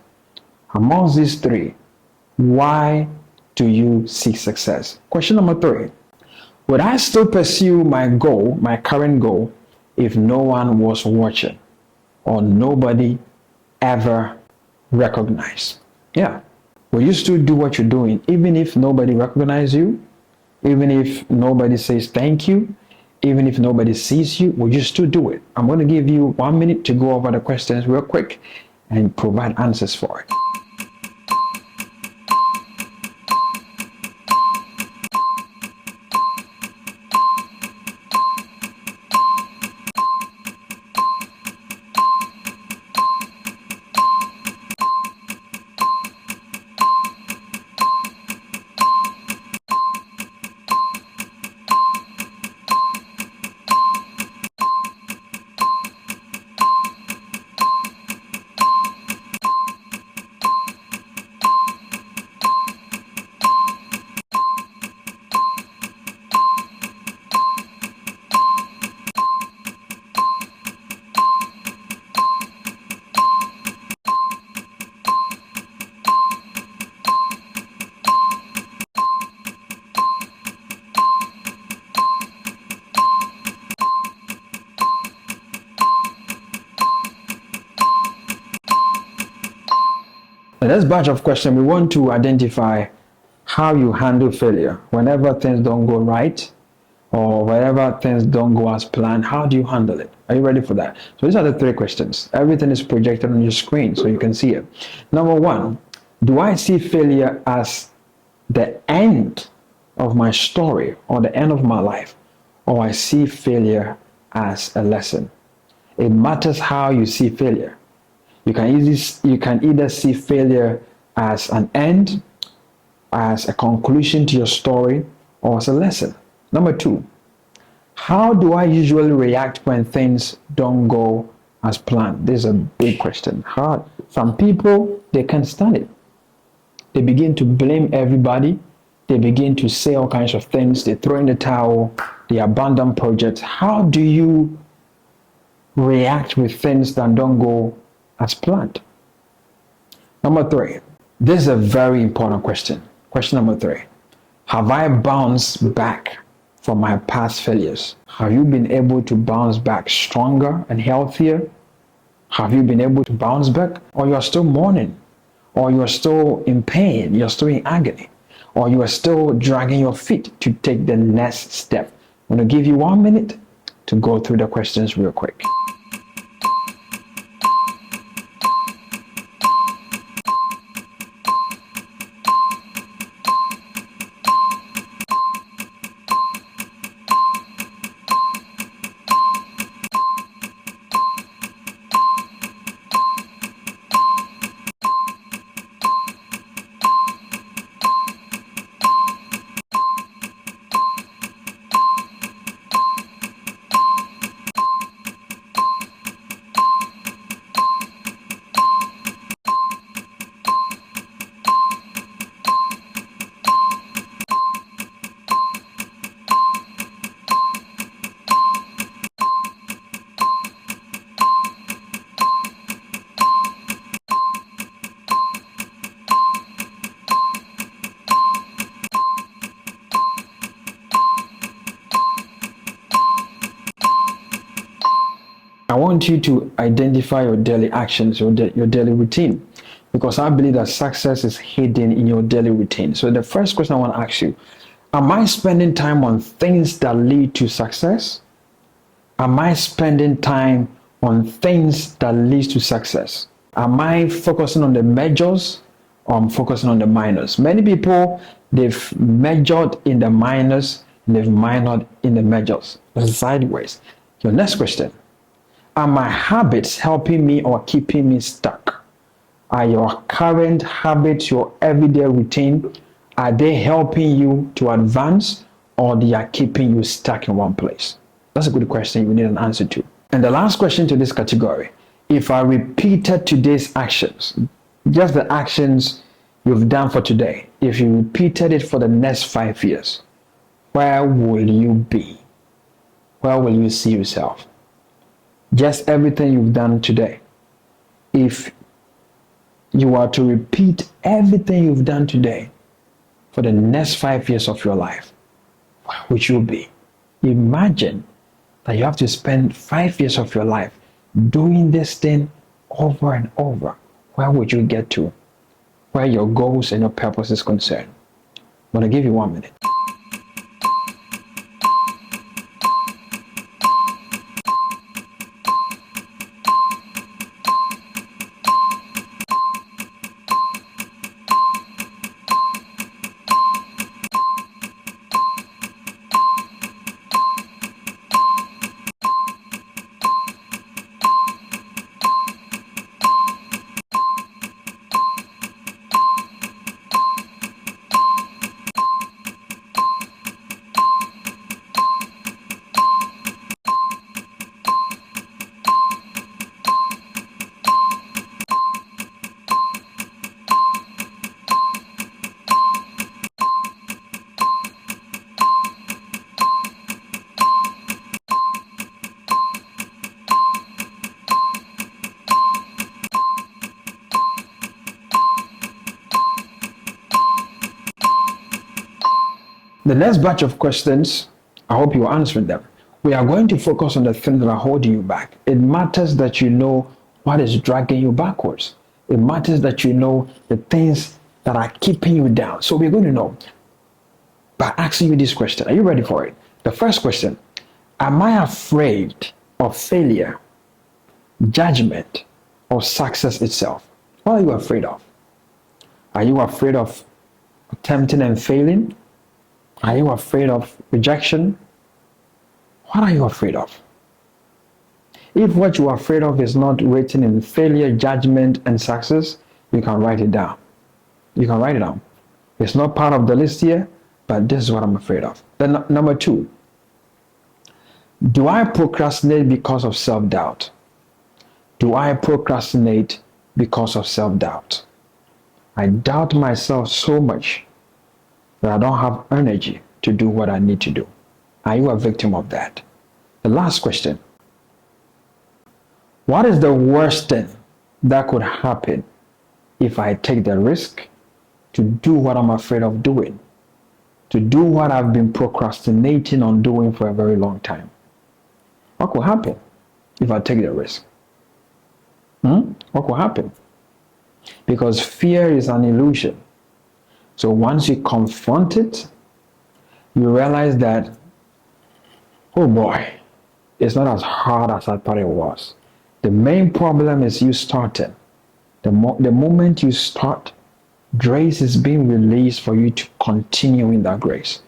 Amongst these three, why do you seek success? Question number three, would I still pursue my goal, my current goal, if no one was watching or nobody ever recognized? Yeah. Will you still do what you're doing even if nobody recognizes you? Even if nobody says thank you? Even if nobody sees you? Will you still do it? I'm going to give you 1 minute to go over the questions real quick and provide answers for it. The next batch of questions, we want to identify how you handle failure. Whenever things don't go right, or whenever things don't go as planned, how do you handle it? Are you ready for that? So these are the 3 questions. Everything is projected on your screen so you can see it. Number 1, do I see failure as the end of my story or the end of my life, or I see failure as a lesson? It matters how you see failure. You can either see failure as an end, as a conclusion to your story, or as a lesson. Number 2, how do I usually react when things don't go as planned? This is a big question. Some people, they can't stand it. They begin to blame everybody. They begin to say all kinds of things. They throw in the towel. They abandon projects. How do you react with things that don't go as planned? Number 3, this is a very important question. Question number 3, have I bounced back from my past failures? Have you been able to bounce back stronger and healthier? Have you been able to bounce back? Or you're still mourning? Or you're still in pain? You're still in agony? Or you are still dragging your feet to take the next step? I'm going to give you 1 minute to go through the questions real quick. I want you to identify your daily actions, your daily routine, because I believe that success is hidden in your daily routine. So the first question I want to ask you, am I spending time on things that lead to success? Am I spending time on things that lead to success? Am I focusing on the majors, or I'm focusing on the minors? Many people, they've majored in the minors, and they've minored in the majors. That's sideways. Your next question, are my habits helping me or keeping me stuck? Are your current habits, your everyday routine, are they helping you to advance, or they are keeping you stuck in one place? That's a good question you need an answer to. And the last question to this category, if I repeated today's actions, just the actions you've done for today, if you repeated it for the next 5 years, where will you be? Where will you see yourself? Just everything you've done today. If you are to repeat everything you've done today for the next 5 years of your life, where would you be? Imagine that you have to spend 5 years of your life doing this thing over and over. Where would you get to? Where your goals and your purpose is concerned. I'm going to give you 1 minute. The next batch of questions, I hope you're answering them. We are going to focus on the things that are holding you back. It matters that you know what is dragging you backwards. It matters that you know the things that are keeping you down. So we're going to know by asking you this question. Are you ready for it? The first question: am I afraid of failure, judgment, or success itself? What are you afraid of? Are you afraid of attempting and failing? Are you afraid of rejection? What are you afraid of? If what you are afraid of is not written in failure, judgment, and success, you can write it down. You can write it down. It's not part of the list here, but this is what I'm afraid of. Then number two, do I procrastinate because of self-doubt? Do I procrastinate because of self-doubt? I doubt myself so much that I don't have energy to do what I need to do. Are you a victim of that? The last question: what is the worst thing that could happen if I take the risk to do what I'm afraid of doing? To do what I've been procrastinating on doing for a very long time? What could happen if I take the risk? What could happen? Because fear is an illusion. So once you confront it, you realize that, oh boy, it's not as hard as I thought it was. The main problem is you starting. The moment you start, grace is being released for you to continue in that grace.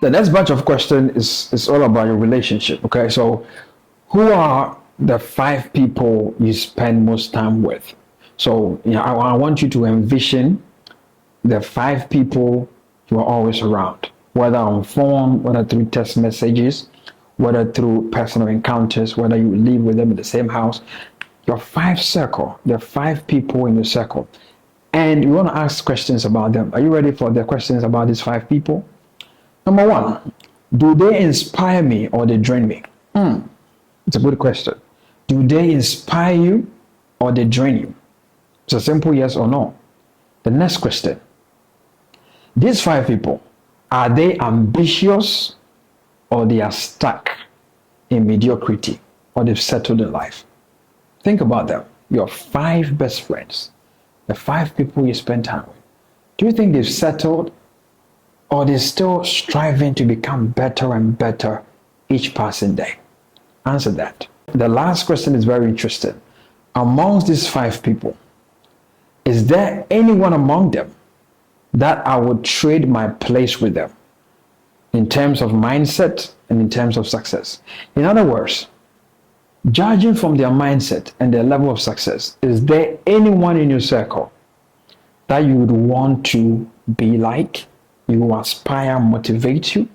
The next bunch of questions is all about your relationship. Okay, so who are the 5 people you spend most time with? So I want you to envision the 5 people you are always around, whether on phone, whether through text messages, whether through personal encounters, whether you live with them in the same house. Your 5 circle, the 5 people in your circle. And you want to ask questions about them. Are you ready for the questions about these 5 people? Number 1, do they inspire me or they drain me? It's a good question. Do they inspire you or they drain you? It's a simple yes or no. The next question, these 5 people, are they ambitious or they are stuck in mediocrity or they've settled in life? Think about them. Your 5 best friends, the 5 people you spend time with. Do you think they've settled or they're still striving to become better and better each passing day? Answer that. The last question is very interesting. Amongst these 5 people, is there anyone among them that I would trade my place with them in terms of mindset and in terms of success? In other words, judging from their mindset and their level of success, is there anyone in your circle that you would want to be like, you aspire, motivate you?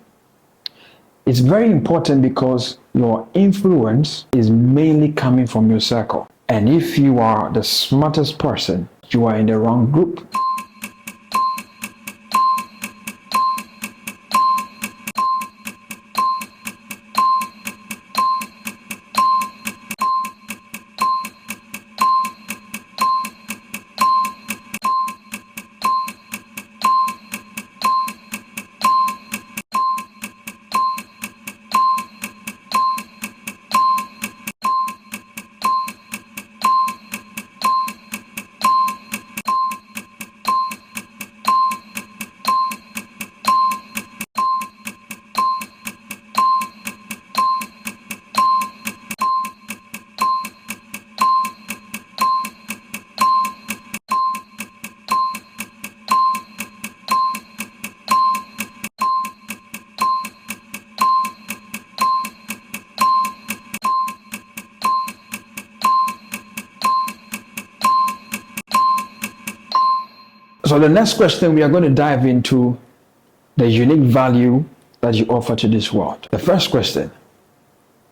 It's very important because your influence is mainly coming from your circle. And if you are the smartest person, you are in the wrong group. So the next question, we are going to dive into the unique value that you offer to this world. The first question,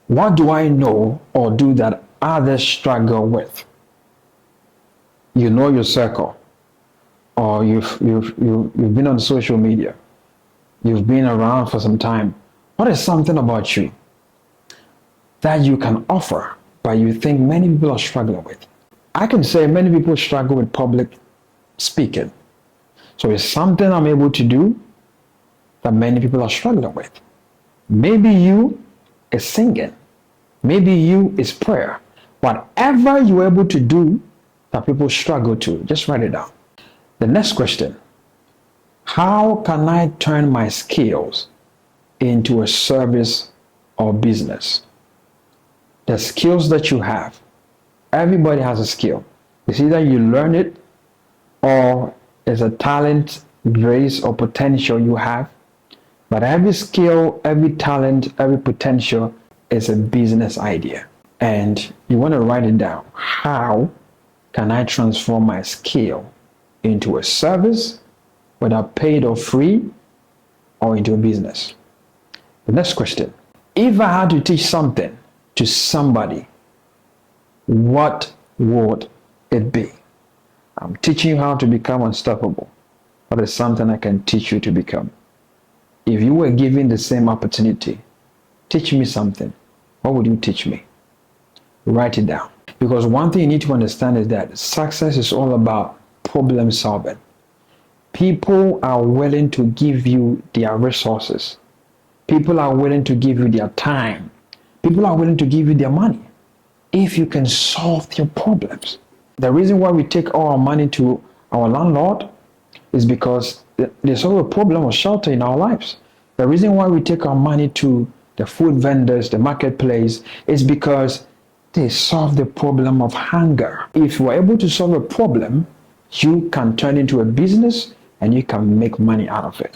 what do I know or do that others struggle with? You know your circle, or you've been on social media, you've been around for some time. What is something about you that you can offer, but you think many people are struggling with? I can say many people struggle with public speaking. So it's something I'm able to do that many people are struggling with. Maybe you is singing. Maybe you is prayer. Whatever you're able to do that people struggle to, just write it down. The next question, how can I turn my skills into a service or business? The skills that you have, everybody has a skill. It's either you learn it or it's a talent, grace, or potential you have. But every skill, every talent, every potential is a business idea. And you want to write it down. How can I transform my skill into a service, whether paid or free, or into a business? The next question. If I had to teach something to somebody, what would it be? I'm teaching you how to become unstoppable. What is something I can teach you to become? If you were given the same opportunity, teach me something, what would you teach me? Write it down. Because one thing you need to understand is that success is all about problem solving. People are willing to give you their resources. People are willing to give you their time. People are willing to give you their money if you can solve their problems. The reason why we take all our money to our landlord is because they solve a problem of shelter in our lives. The reason why we take our money to the food vendors, the marketplace, is because they solve the problem of hunger. If you are able to solve a problem, you can turn it into a business and you can make money out of it.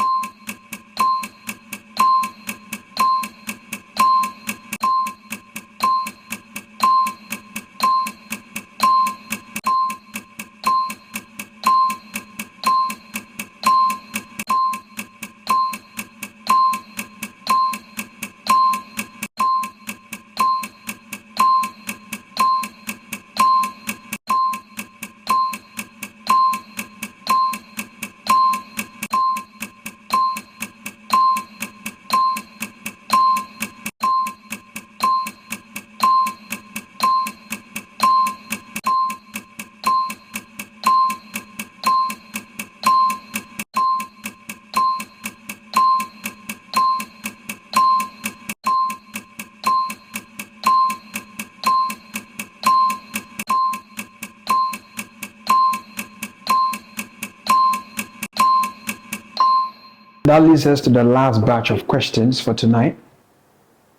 That leads us to the last batch of questions for tonight.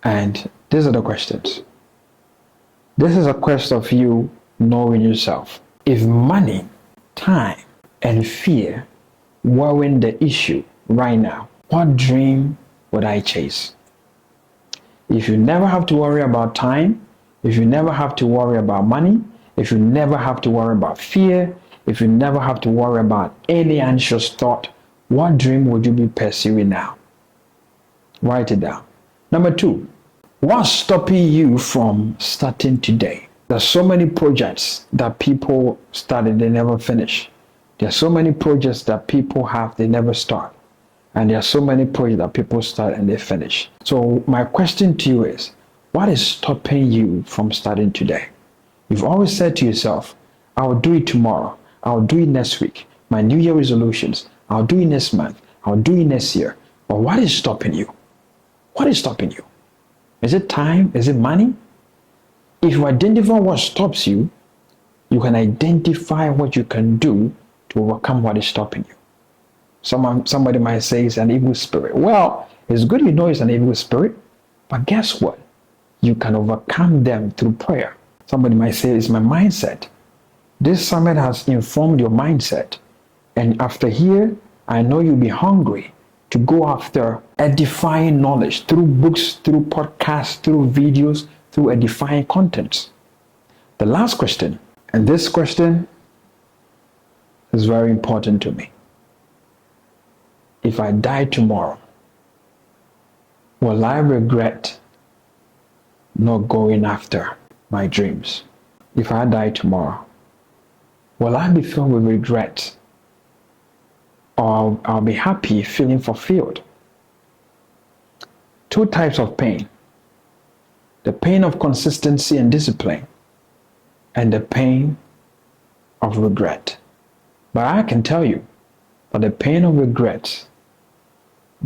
And these are the questions. This is a quest of you knowing yourself. If money, time, and fear weren't the issue right now, what dream would I chase? If you never have to worry about time, if you never have to worry about money, if you never have to worry about fear, if you never have to worry about any anxious thought, what dream would you be pursuing now? Write it down. Number 2, what's stopping you from starting today? There's so many projects that people started, they never finish. There's so many projects that people have, they never start. And there are so many projects that people start and they finish. So my question to you is, what is stopping you from starting today? You've always said to yourself, I'll do it tomorrow. I'll do it next week. My New Year resolutions, I'll do it next month. I'll do it next year. But what is stopping you? What is stopping you? Is it time? Is it money? If you identify what stops you, you can identify what you can do to overcome what is stopping you. Somebody might say it's an evil spirit. Well, it's good you know it's an evil spirit, but guess what? You can overcome them through prayer. Somebody might say it's my mindset. This summit has informed your mindset. And after here, I know you'll be hungry to go after edifying knowledge through books, through podcasts, through videos, through edifying contents. The last question, and this question is very important to me. if I die tomorrow, will I regret not going after my dreams? If I die tomorrow, will I be filled with regret, or I'll be happy feeling fulfilled? Two types of pain: the pain of consistency and discipline, and the pain of regret. But I can tell you that the pain of regret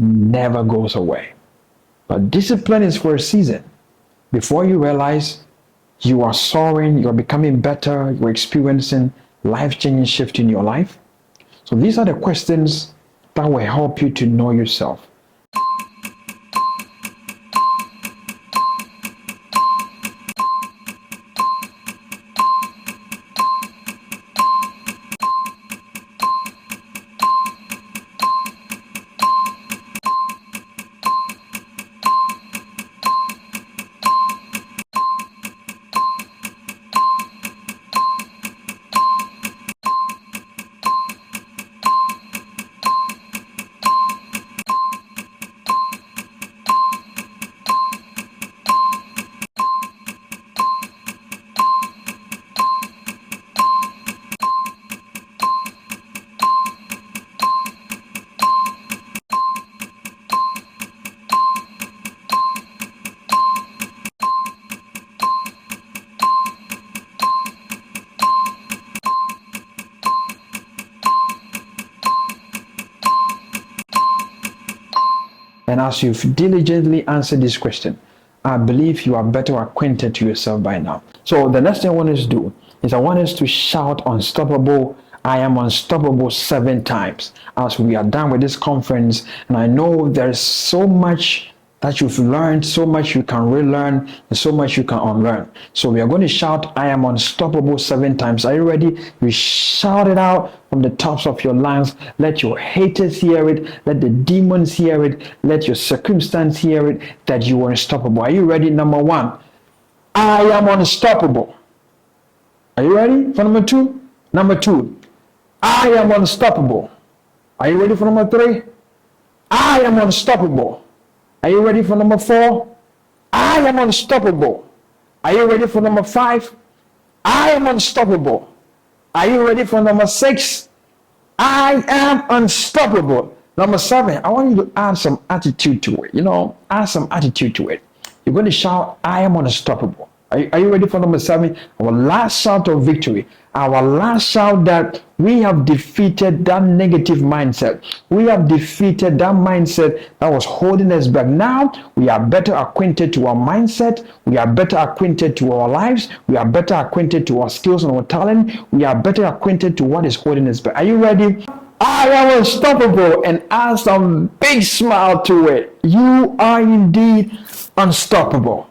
never goes away. But discipline is for a season. Before you realize, you are soaring, you're becoming better, you're experiencing life-changing shift in your life. So these are the questions that will help you to know yourself. And as you've diligently answered this question, I believe you are better acquainted to yourself by now. So the next thing I want us to do is I want us to shout unstoppable, I am unstoppable 7 times as we are done with this conference. And I know there's so much that you've learned, so much you can relearn, and so much you can unlearn. So we are going to shout, I am unstoppable 7 times. Are you ready? You shout it out from the tops of your lungs. Let your haters hear it. Let the demons hear it. Let your circumstance hear it, that you are unstoppable. Are you ready? Number 1, I am unstoppable. Are you ready for number 2? Number 2, I am unstoppable. Are you ready for number 3? I am unstoppable. Are you ready for number 4? I am unstoppable. Are you ready for number 5? I am unstoppable. Are you ready for number 6? I am unstoppable. Number 7, I want you to add some attitude to it. Add some attitude to it. You're going to shout, I am unstoppable. Are you ready for number 7? Our last shout of victory. Our last shout that we have defeated that negative mindset. We have defeated that mindset that was holding us back. Now we are better acquainted to our mindset. We are better acquainted to our lives. We are better acquainted to our skills and our talent. We are better acquainted to what is holding us back. Are you ready? I am unstoppable, and add some big smile to it. You are indeed unstoppable.